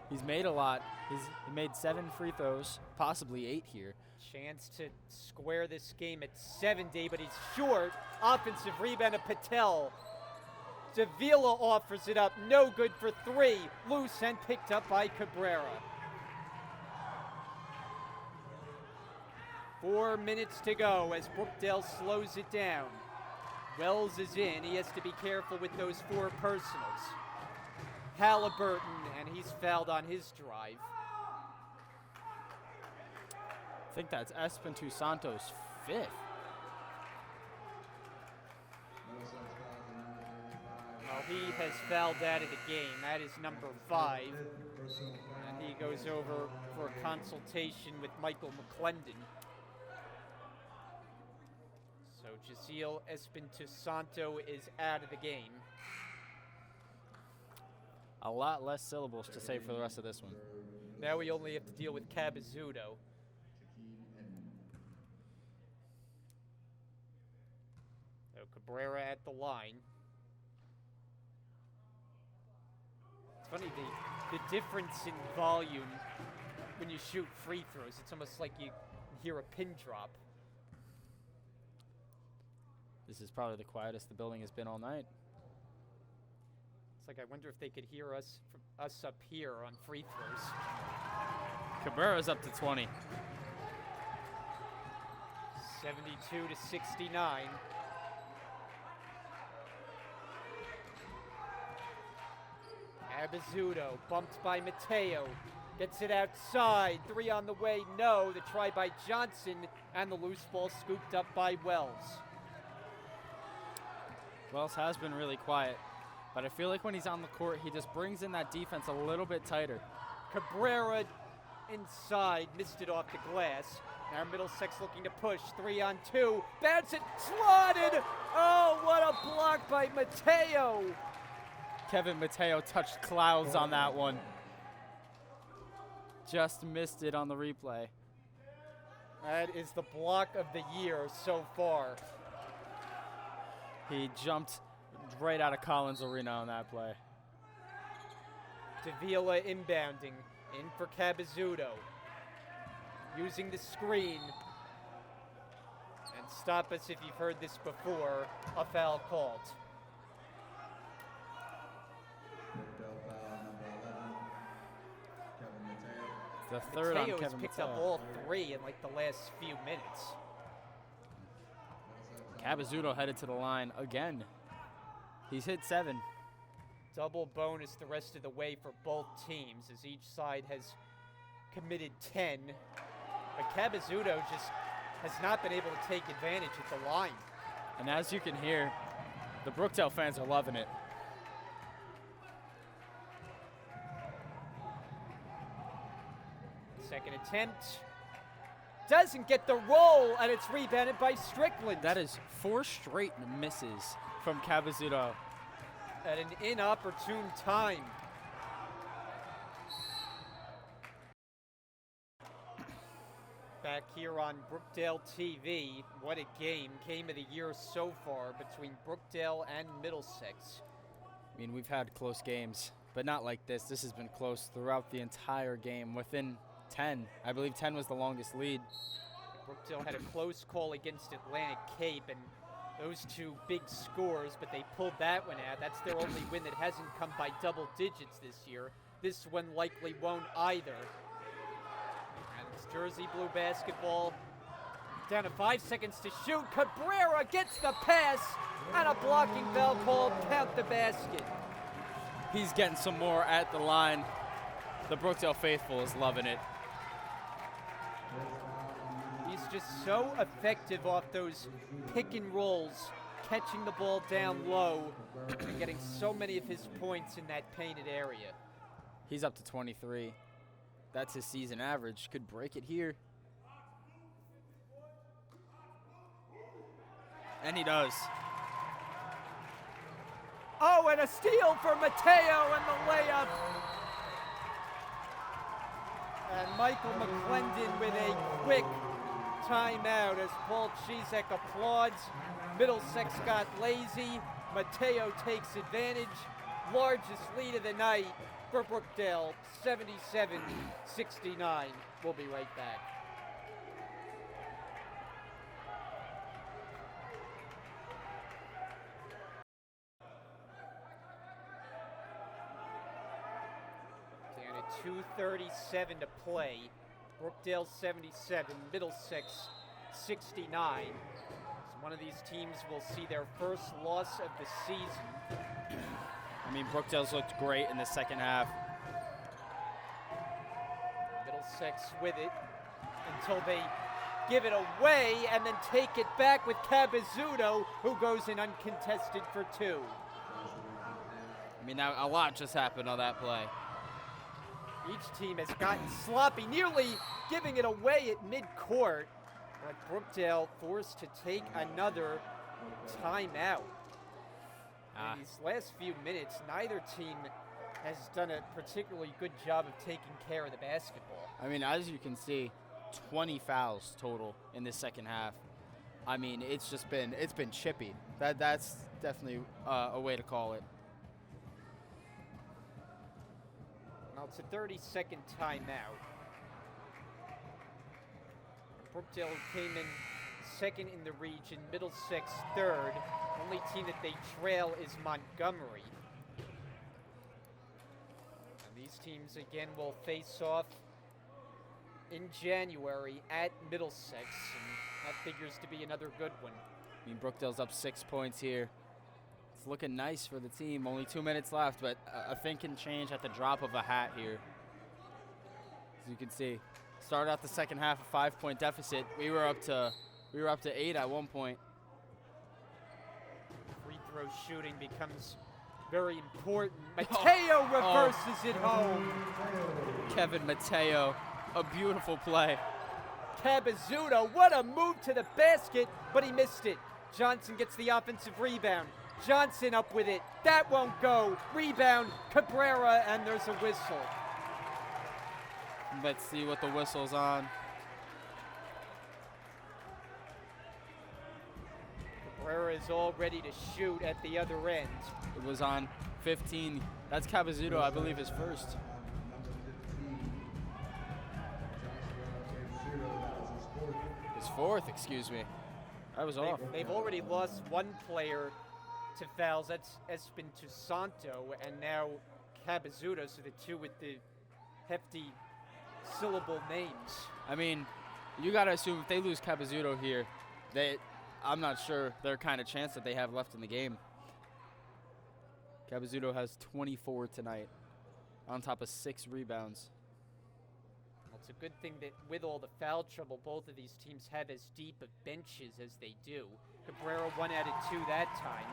Speaker 2: He's made a lot. He made 7 free throws, possibly 8 here.
Speaker 1: Chance to square this game at 70, but he's short. Offensive rebound of Patel. Davila offers it up, no good for 3. Loose and picked up by Cabrera. 4 minutes to go as Brookdale slows it down. Wells is in. He has to be careful with those 4 personals. Halliburton, and he's fouled on his drive.
Speaker 2: I think that's Espintu Santos' 5th.
Speaker 6: Middlesex fouls on number 35.
Speaker 1: Well, he has fouled out of the game. That is number 5.
Speaker 6: Personal foul.
Speaker 1: And he goes over for a consultation with Michael McClendon. So Jasiel Espintusanto is out of the game.
Speaker 2: A lot less syllables to say for the rest of this one.
Speaker 1: Now we only have to deal with Cabazzuto. So Cabrera at the line. It's funny, the difference in volume when you shoot free throws. It's almost like you hear a pin drop.
Speaker 2: This is probably the quietest the building has been all night.
Speaker 1: It's like I wonder if they could hear us up here on free throws.
Speaker 2: Cabrera's up to 20.
Speaker 1: 72 to 69. Cabazzuto bumped by Mateo. Gets it outside. 3 on the way. No. The try by Johnson. And the loose ball scooped up by Wells.
Speaker 2: Wells has been really quiet, but I feel like when he's on the court, he just brings in that defense a little bit tighter.
Speaker 1: Cabrera inside. Missed it off the glass. Now Middlesex looking to push. 3 on 2. Bounce it. Slotted. Oh, what a block by Mateo.
Speaker 2: Kevin Mateo touched clouds on that one. Just missed it on the replay.
Speaker 1: That is the block of the year so far.
Speaker 2: He jumped right out of Collins Arena on that play.
Speaker 1: Davila inbounding. In for Cabazzuto. Using the screen. And stop us if you've heard this before. A foul called.
Speaker 6: Brookdale foul number 11. Kevin Mateo.
Speaker 2: The third
Speaker 1: Mateo
Speaker 2: on
Speaker 1: has
Speaker 2: Kevin
Speaker 1: picked
Speaker 2: Mateo.
Speaker 1: up all 3 in like the last few minutes.
Speaker 2: Cabazzuto headed to the line again. He's hit 7.
Speaker 1: Double bonus the rest of the way for both teams as each side has committed 10. But Cabazzuto just has not been able to take advantage at the line.
Speaker 2: And as you can hear, the Brookdale fans are loving it.
Speaker 1: Second attempt. Doesn't get the roll, and it's rebounded by Strickland.
Speaker 2: That is 4 straight misses from Cabazzuto.
Speaker 1: At an inopportune time. Back here on Brookdale TV, what a game of the year so far between Brookdale and Middlesex.
Speaker 2: I mean, we've had close games, but not like this. This has been close throughout the entire game, within 10. I believe 10 was the longest lead.
Speaker 1: Brookdale had a close call against Atlantic Cape, and those 2 big scores, but they pulled that one out. That's their only win that hasn't come by double digits this year. This one likely won't either. And it's Jersey Blue basketball. Down to 5 seconds to shoot. Cabrera gets the pass, and a blocking foul called. Count the basket.
Speaker 2: He's getting some more at the line. The Brookdale faithful is loving it.
Speaker 1: He's just so effective off those pick and rolls, catching the ball down low, and getting so many of his points in that painted area.
Speaker 2: He's up to 23. That's his season average. Could break it here. And he does.
Speaker 1: Oh, and a steal for Mateo and the layup. And Michael McClendon with a quick timeout as Paul Chizek applauds. Middlesex got lazy. Mateo takes advantage. Largest lead of the night for Brookdale, 77-69. We'll be right back. Down at 2:37 to play. Brookdale 77, Middlesex 69. So one of these teams will see their first loss of the season.
Speaker 2: I mean, Brookdale's looked great in the second half.
Speaker 1: Middlesex with it until they give it away and then take it back with Cabazzuto, who goes in uncontested for two.
Speaker 2: I mean, a lot just happened on that play.
Speaker 1: Each team has gotten sloppy, nearly giving it away at midcourt. But Brookdale forced to take another timeout. In these last few minutes, neither team has done a particularly good job of taking care of the basketball.
Speaker 2: I mean, as you can see, 20 fouls total in the second half. I mean, it's been chippy. That's definitely a way to call it.
Speaker 1: Now it's a 30-second timeout. Brookdale came in second in the region, Middlesex third. Only team that they trail is Montgomery. And these teams again will face off in January at Middlesex, and that figures to be another good one.
Speaker 2: I mean, Brookdale's up 6 points here. It's looking nice for the team. Only 2 minutes left, but a thing can change at the drop of a hat here. As you can see, started out the second half a 5-point deficit. We were up to 8 at one point.
Speaker 1: Free throw shooting becomes very important. Mateo reverses it home.
Speaker 2: Kevin Mateo, a beautiful play.
Speaker 1: Cabazzuto, what a move to the basket, but he missed it. Johnson gets the offensive rebound. Johnson up with it. That won't go. Rebound, Cabrera, and there's a whistle.
Speaker 2: Let's see what the whistle's on.
Speaker 1: Cabrera is all ready to shoot at the other end.
Speaker 2: It was on 15. That's Cabazzuto, I believe, his first. His fourth, excuse me. I was off.
Speaker 1: They've already lost one player to fouls. That's Espinito Santo, and now Cabazzuto, so the two with the hefty syllable names.
Speaker 2: I mean, you got to assume if they lose Cabazzuto here, I'm not sure their kind of chance that they have left in the game. Cabazzuto has 24 tonight, on top of 6 rebounds.
Speaker 1: Well, it's a good thing that with all the foul trouble, both of these teams have as deep of benches as they do. Cabrera 1 out of 2 that time.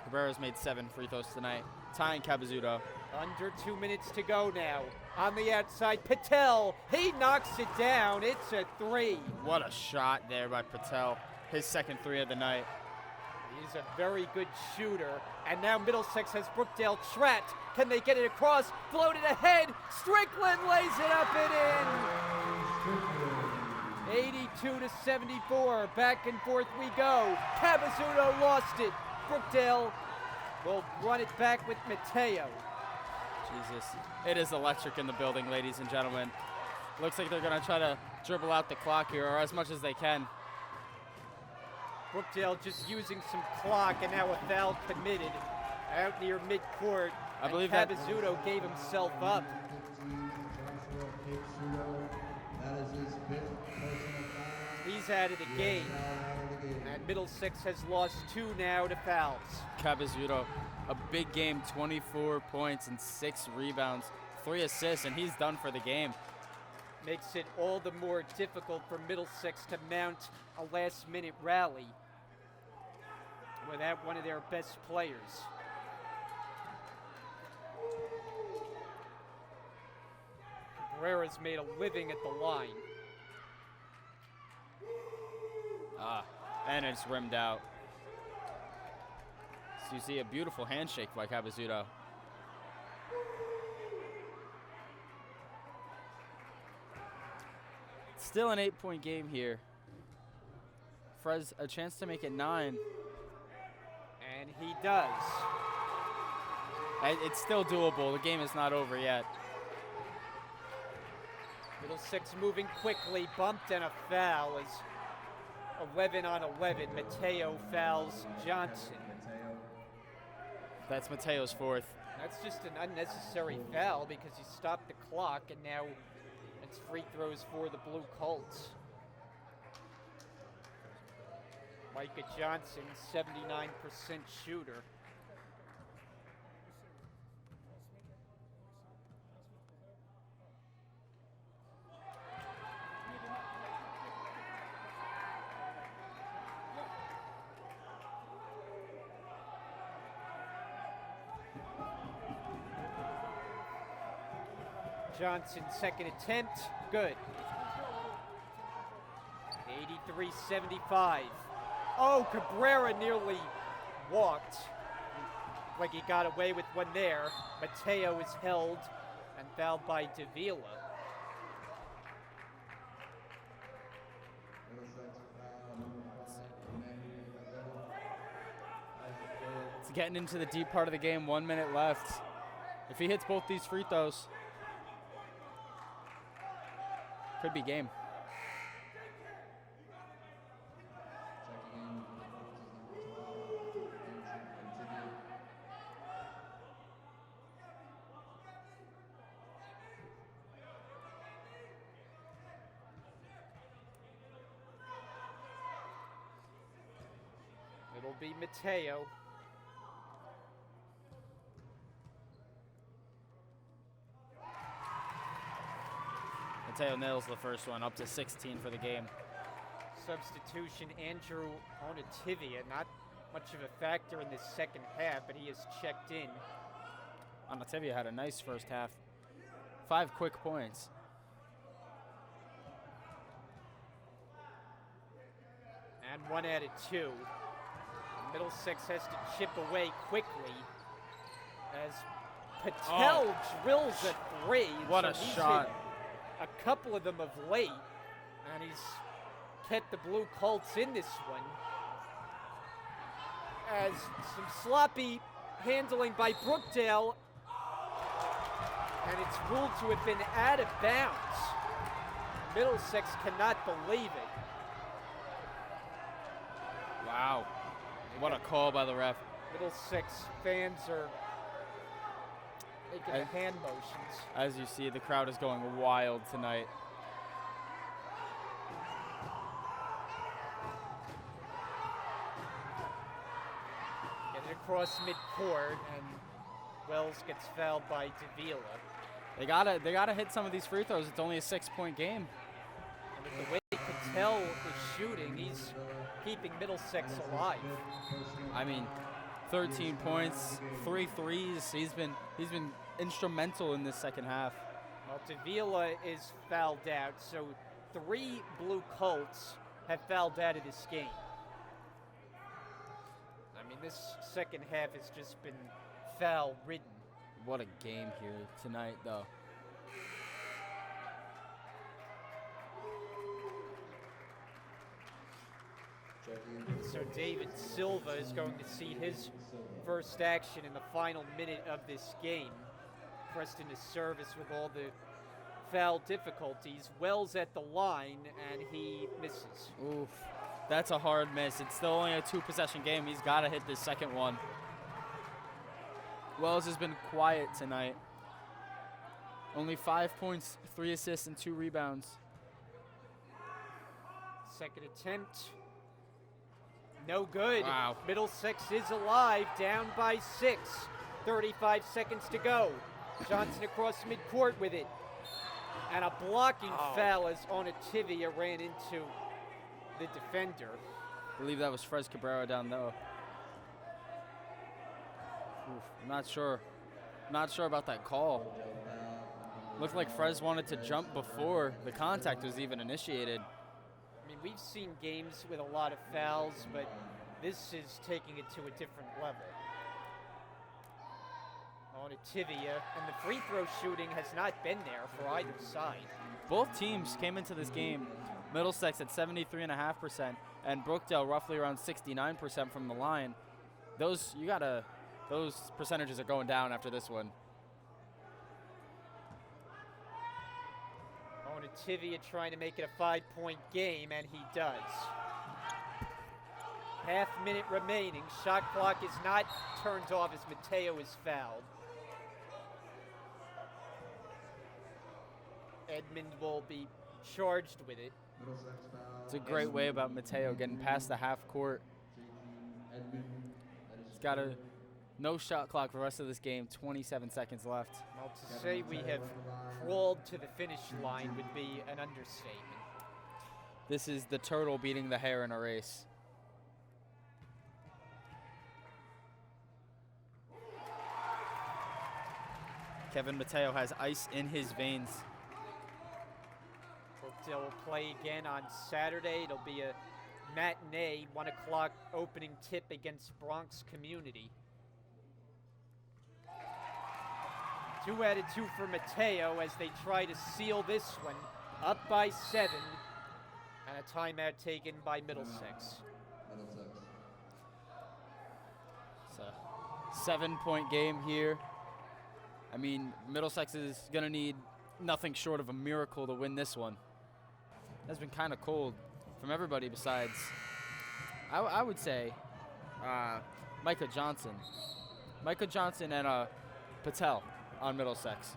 Speaker 2: Cabrera's made 7 free throws tonight, tying Cabazzuto.
Speaker 1: Under 2 minutes to go now. On the outside, Patel, he knocks it down. It's a 3.
Speaker 2: What a shot there by Patel. His second 3 of the night.
Speaker 1: He's a very good shooter. And now Middlesex has Brookdale trapped. Can they get it across? Floated ahead. Strickland lays it up and in. 82-74. Back and forth we go. Cabazzuto lost it. Brookdale will run it back with Mateo.
Speaker 2: Jesus. It is electric in the building, ladies and gentlemen. Looks like they're going to try to dribble out the clock here, or as much as they can.
Speaker 1: Brookdale just using some clock, and now a foul committed out near midcourt.
Speaker 2: I believe
Speaker 1: Cabazzuto gave himself up. He's out of the game. And Middlesex has lost 2 now to fouls.
Speaker 2: Cabazzuto, a big game, 24 points and 6 rebounds, 3 assists, and he's done for the game.
Speaker 1: Makes it all the more difficult for Middlesex to mount a last-minute rally without one of their best players. Cabrera's made a living at the line.
Speaker 2: And it's rimmed out. So you see a beautiful handshake by Capizzuto. Still an 8-point game here. Frez a chance to make it 9.
Speaker 1: And he does.
Speaker 2: It's still doable. The game is not over yet.
Speaker 1: Middlesex moving quickly, bumped and a foul as 11 on 11. Mateo fouls Johnson.
Speaker 2: That's Mateo's 4th.
Speaker 1: That's just an unnecessary foul because he stopped the clock, and now it's free throws for the Blue Colts. Micah Johnson, 79% shooter. Johnson, second attempt, good. 83-75. Oh, Cabrera nearly walked. Like he got away with one there. Mateo is held and fouled by Davila.
Speaker 2: It's getting into the deep part of the game, 1 minute left. If he hits both these free throws, could be game.
Speaker 1: It'll be Mateo.
Speaker 2: Mateo nails the first one, up to 16 for the game.
Speaker 1: Substitution, Andrew Onativia, not much of a factor in this second half, but he has checked in.
Speaker 2: Onativia had a nice first half. 5 quick points.
Speaker 1: And 1 added 2. Middlesex has to chip away quickly as Patel drills a 3.
Speaker 2: What a
Speaker 1: he's
Speaker 2: shot.
Speaker 1: hit a couple of them of late, and he's kept the Blue Colts in this one. As some sloppy handling by Brookdale, and it's ruled to have been out of bounds. Middlesex cannot believe it.
Speaker 2: Wow. What a call by the ref.
Speaker 1: Middlesex fans are making hand motions.
Speaker 2: As you see, the crowd is going wild tonight.
Speaker 1: Getting across midcourt, and Wells gets fouled by Davila.
Speaker 2: They gotta hit some of these free throws. It's only a 6-point game.
Speaker 1: And with the way Patel is shooting, he's keeping Middlesex alive.
Speaker 2: I mean, 13 points, 3 threes. He's been instrumental in this second half.
Speaker 1: Well, Davila is fouled out, so 3 Blue Colts have fouled out of this game. I mean, this second half has just been foul-ridden.
Speaker 2: What a game here tonight, though.
Speaker 1: So David Silva is going to see his first action in the final minute of this game. Preston is service with all the foul difficulties. Wells at the line, and he misses.
Speaker 2: Oof. That's a hard miss. It's still only a 2-possession game. He's got to hit this second one. Wells has been quiet tonight. Only 5 points, 3 assists, and 2 rebounds.
Speaker 1: Second attempt. No good.
Speaker 2: Wow.
Speaker 1: Middlesex is alive, down by 6. 35 seconds to go. Johnson across midcourt with it. And a blocking foul as Onativia ran into the defender.
Speaker 2: I believe that was Frez Cabrera down low. Oof, I'm not sure. Not sure about that call. Looked like Frez wanted to jump before the contact was even initiated.
Speaker 1: I mean, we've seen games with a lot of fouls, but this is taking it to a different level. On Tivia, and the free throw shooting has not been there for either side.
Speaker 2: Both teams came into this game, Middlesex at 73.5% and Brookdale roughly around 69% from the line. Those percentages are going down after this one.
Speaker 1: On Tivia trying to make it a 5-point game, and he does. Half-minute remaining. Shot clock is not turned off as Mateo is fouled. Edmond will be charged with it.
Speaker 2: It's a great way about Mateo getting past the half court. He's got no shot clock for the rest of this game, 27 seconds left.
Speaker 1: Well, to say we have crawled to the finish line would be an understatement.
Speaker 2: This is the turtle beating the hare in a race. Kevin Mateo has ice in his veins.
Speaker 1: Brookdale will play again on Saturday. It'll be a matinee, 1 o'clock opening tip against Bronx Community. 2 out of 2 for Mateo as they try to seal this one. Up by 7. And a timeout taken by Middlesex.
Speaker 2: It's a 7-point game here. I mean, Middlesex is going to need nothing short of a miracle to win this one. That's been kind of cold from everybody besides, I would say, Micah Johnson. Micah Johnson and Patel on Middlesex.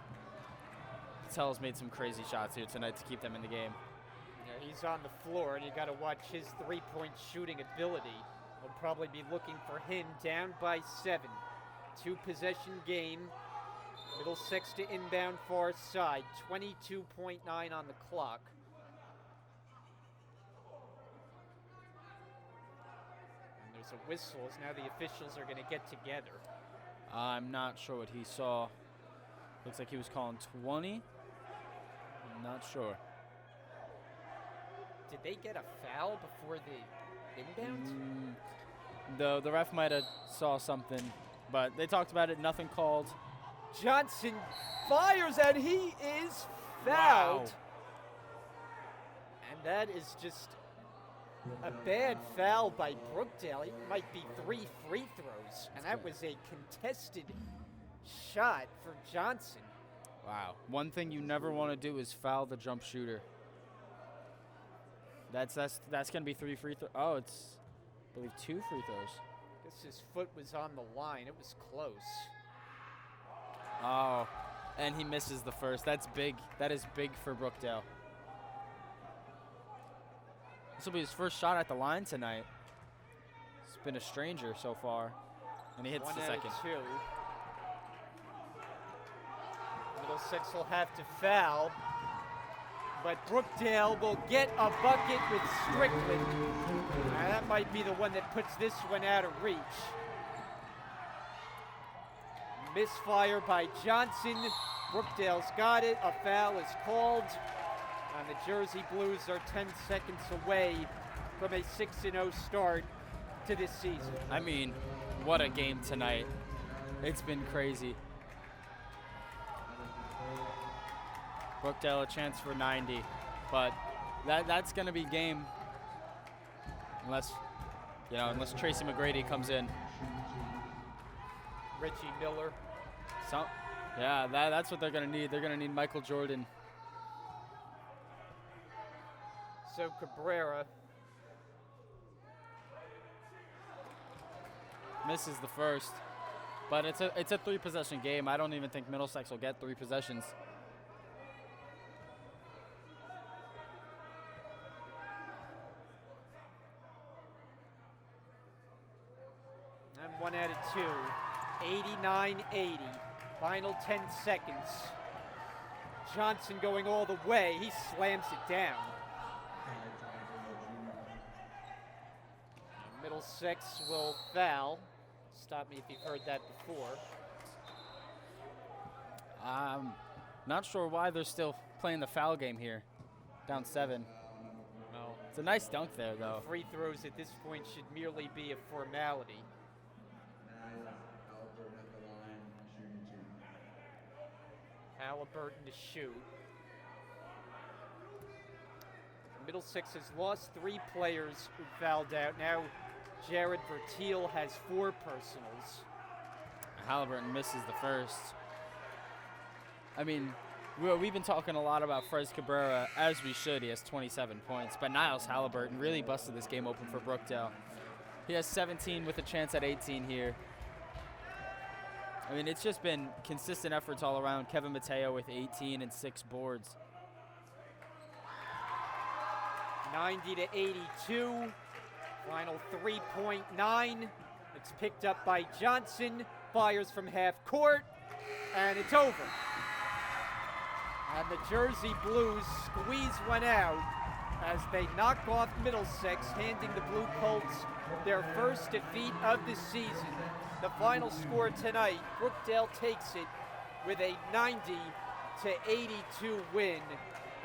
Speaker 2: Patel's made some crazy shots here tonight to keep them in the game.
Speaker 1: Yeah, he's on the floor, and you got to watch his three-point shooting ability. We'll probably be looking for him down by 7. 2-possession game. Middlesex to inbound far side. 22.9 on the clock. And there's a whistle as now the officials are going to get together.
Speaker 2: I'm not sure what he saw. Looks like he was calling 20. I'm not sure.
Speaker 1: Did they get a foul before the inbound?
Speaker 2: The ref might have saw something, but they talked about it, nothing called.
Speaker 1: Johnson fires and he is fouled.
Speaker 2: Wow.
Speaker 1: And that is just a bad foul by Brookdale. It might be 3 free throws, and that was a contested shot for Johnson.
Speaker 2: Wow. One thing you never want to do is foul the jump shooter. That's going to be 3 free throws. Oh, it's, I believe, 2 free throws.
Speaker 1: I guess his foot was on the line. It was close.
Speaker 2: Oh, and he misses the first. That's big. That is big for Brookdale. This will be his first shot at the line tonight. It's been a stranger so far, and he hits
Speaker 1: 1
Speaker 2: the
Speaker 1: out
Speaker 2: second.
Speaker 1: of 2. Middlesex will have to foul, but Brookdale will get a bucket with Strickland. Now that might be the one that puts this one out of reach. Misfire by Johnson. Brookdale's got it. A foul is called. And the Jersey Blues are 10 seconds away from a 6-0 start to this season.
Speaker 2: I mean, what a game tonight. It's been crazy. Brookdale a chance for 90, but that's going to be game unless Tracy McGrady comes in.
Speaker 1: Reggie Miller.
Speaker 2: Yeah, that's what they're going to need. They're going to need Michael Jordan.
Speaker 1: So Cabrera
Speaker 2: misses the first, but it's a 3-possession game. I don't even think Middlesex will get 3 possessions.
Speaker 1: And 1 out of 2. 89-80. Final 10 seconds. Johnson going all the way. He slams it down. Middlesex will foul. Stop me if you've heard that before.
Speaker 2: Not sure why they're still playing the foul game here. Down 7.
Speaker 1: No.
Speaker 2: It's a nice dunk there, though.
Speaker 1: Free throws at this point should merely be a formality.
Speaker 6: Niles Albert at the line, shooting 2.
Speaker 1: Halliburton to shoot. Middlesex has lost 3 players who fouled out. Now Jared Vertil has 4 personals.
Speaker 2: Halliburton misses the first. I mean, we've been talking a lot about Frez Cabrera, as we should. He has 27 points. But Niles Halliburton really busted this game open for Brookdale. He has 17 with a chance at 18 here. I mean, it's just been consistent efforts all around. Kevin Mateo with 18 and 6 boards.
Speaker 1: 90 to 82. Final 3.9. It's picked up by Johnson. Fires from half court. And it's over. And the Jersey Blues squeeze one out as they knock off Middlesex, handing the Blue Colts their first defeat of the season. The final score tonight, Brookdale takes it with a 90 to 82 win.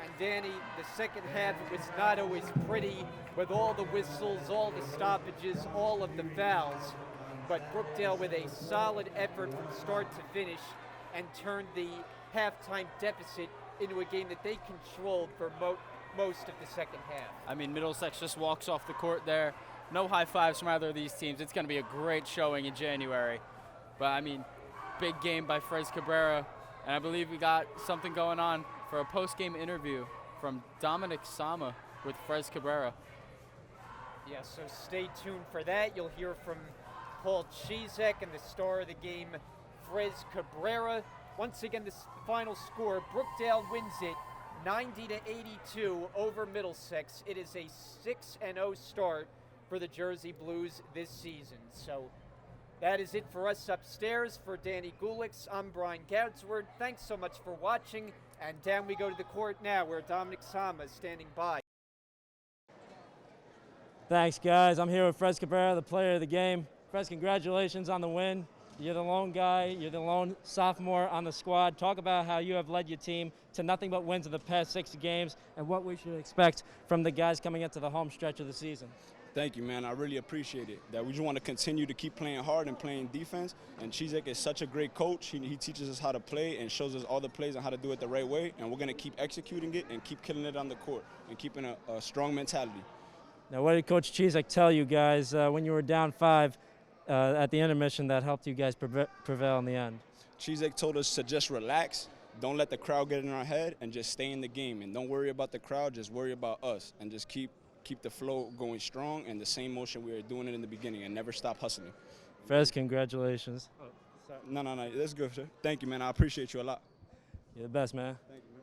Speaker 1: And Danny, the second half was not always pretty with all the whistles, all the stoppages, all of the fouls. But Brookdale with a solid effort from start to finish and turned the halftime deficit into a game that they controlled for most of the second half.
Speaker 2: I mean, Middlesex just walks off the court there. No high fives from either of these teams. It's going to be a great showing in January. But, I mean, big game by Frez Cabrera. And I believe we got something going on for a post-game interview from Dominic Sama with Frez Cabrera.
Speaker 1: Yeah, so stay tuned for that. You'll hear from Paul Chizek and the star of the game, Frez Cabrera. Once again, the final score, Brookdale wins it 90 to 82 over Middlesex. It is a 6-0 start for the Jersey Blues this season. So that is it for us upstairs. For Danny Gulix, I'm Brian Goudsward. Thanks so much for watching. And down we go to the court now where Dominic Sama is standing by.
Speaker 3: Thanks, guys. I'm here with Frez Cabrera, the player of the game. Frez, congratulations on the win. You're the lone guy. You're the lone sophomore on the squad. Talk about how you have led your team to nothing but wins in the past 6 games and what we should expect from the guys coming into the home stretch of the season.
Speaker 7: Thank you, man. I really appreciate it. That we just want to continue to keep playing hard and playing defense. And Chizek is such a great coach. He teaches us how to play and shows us all the plays and how to do it the right way. And we're going to keep executing it and keep killing it on the court and keeping a strong mentality.
Speaker 3: Now, what did Coach Chizek tell you guys when you were down 5 at the intermission that helped you guys prevail in the end?
Speaker 7: Chizek told us to just relax, don't let the crowd get in our head, and just stay in the game. And don't worry about the crowd, just worry about us. And just keep the flow going strong and the same motion we were doing it in the beginning and never stop hustling.
Speaker 3: Frez, congratulations.
Speaker 7: No, that's good, sir. Thank you, man. I appreciate you a lot.
Speaker 3: You're the best, man.
Speaker 7: Thank you, man.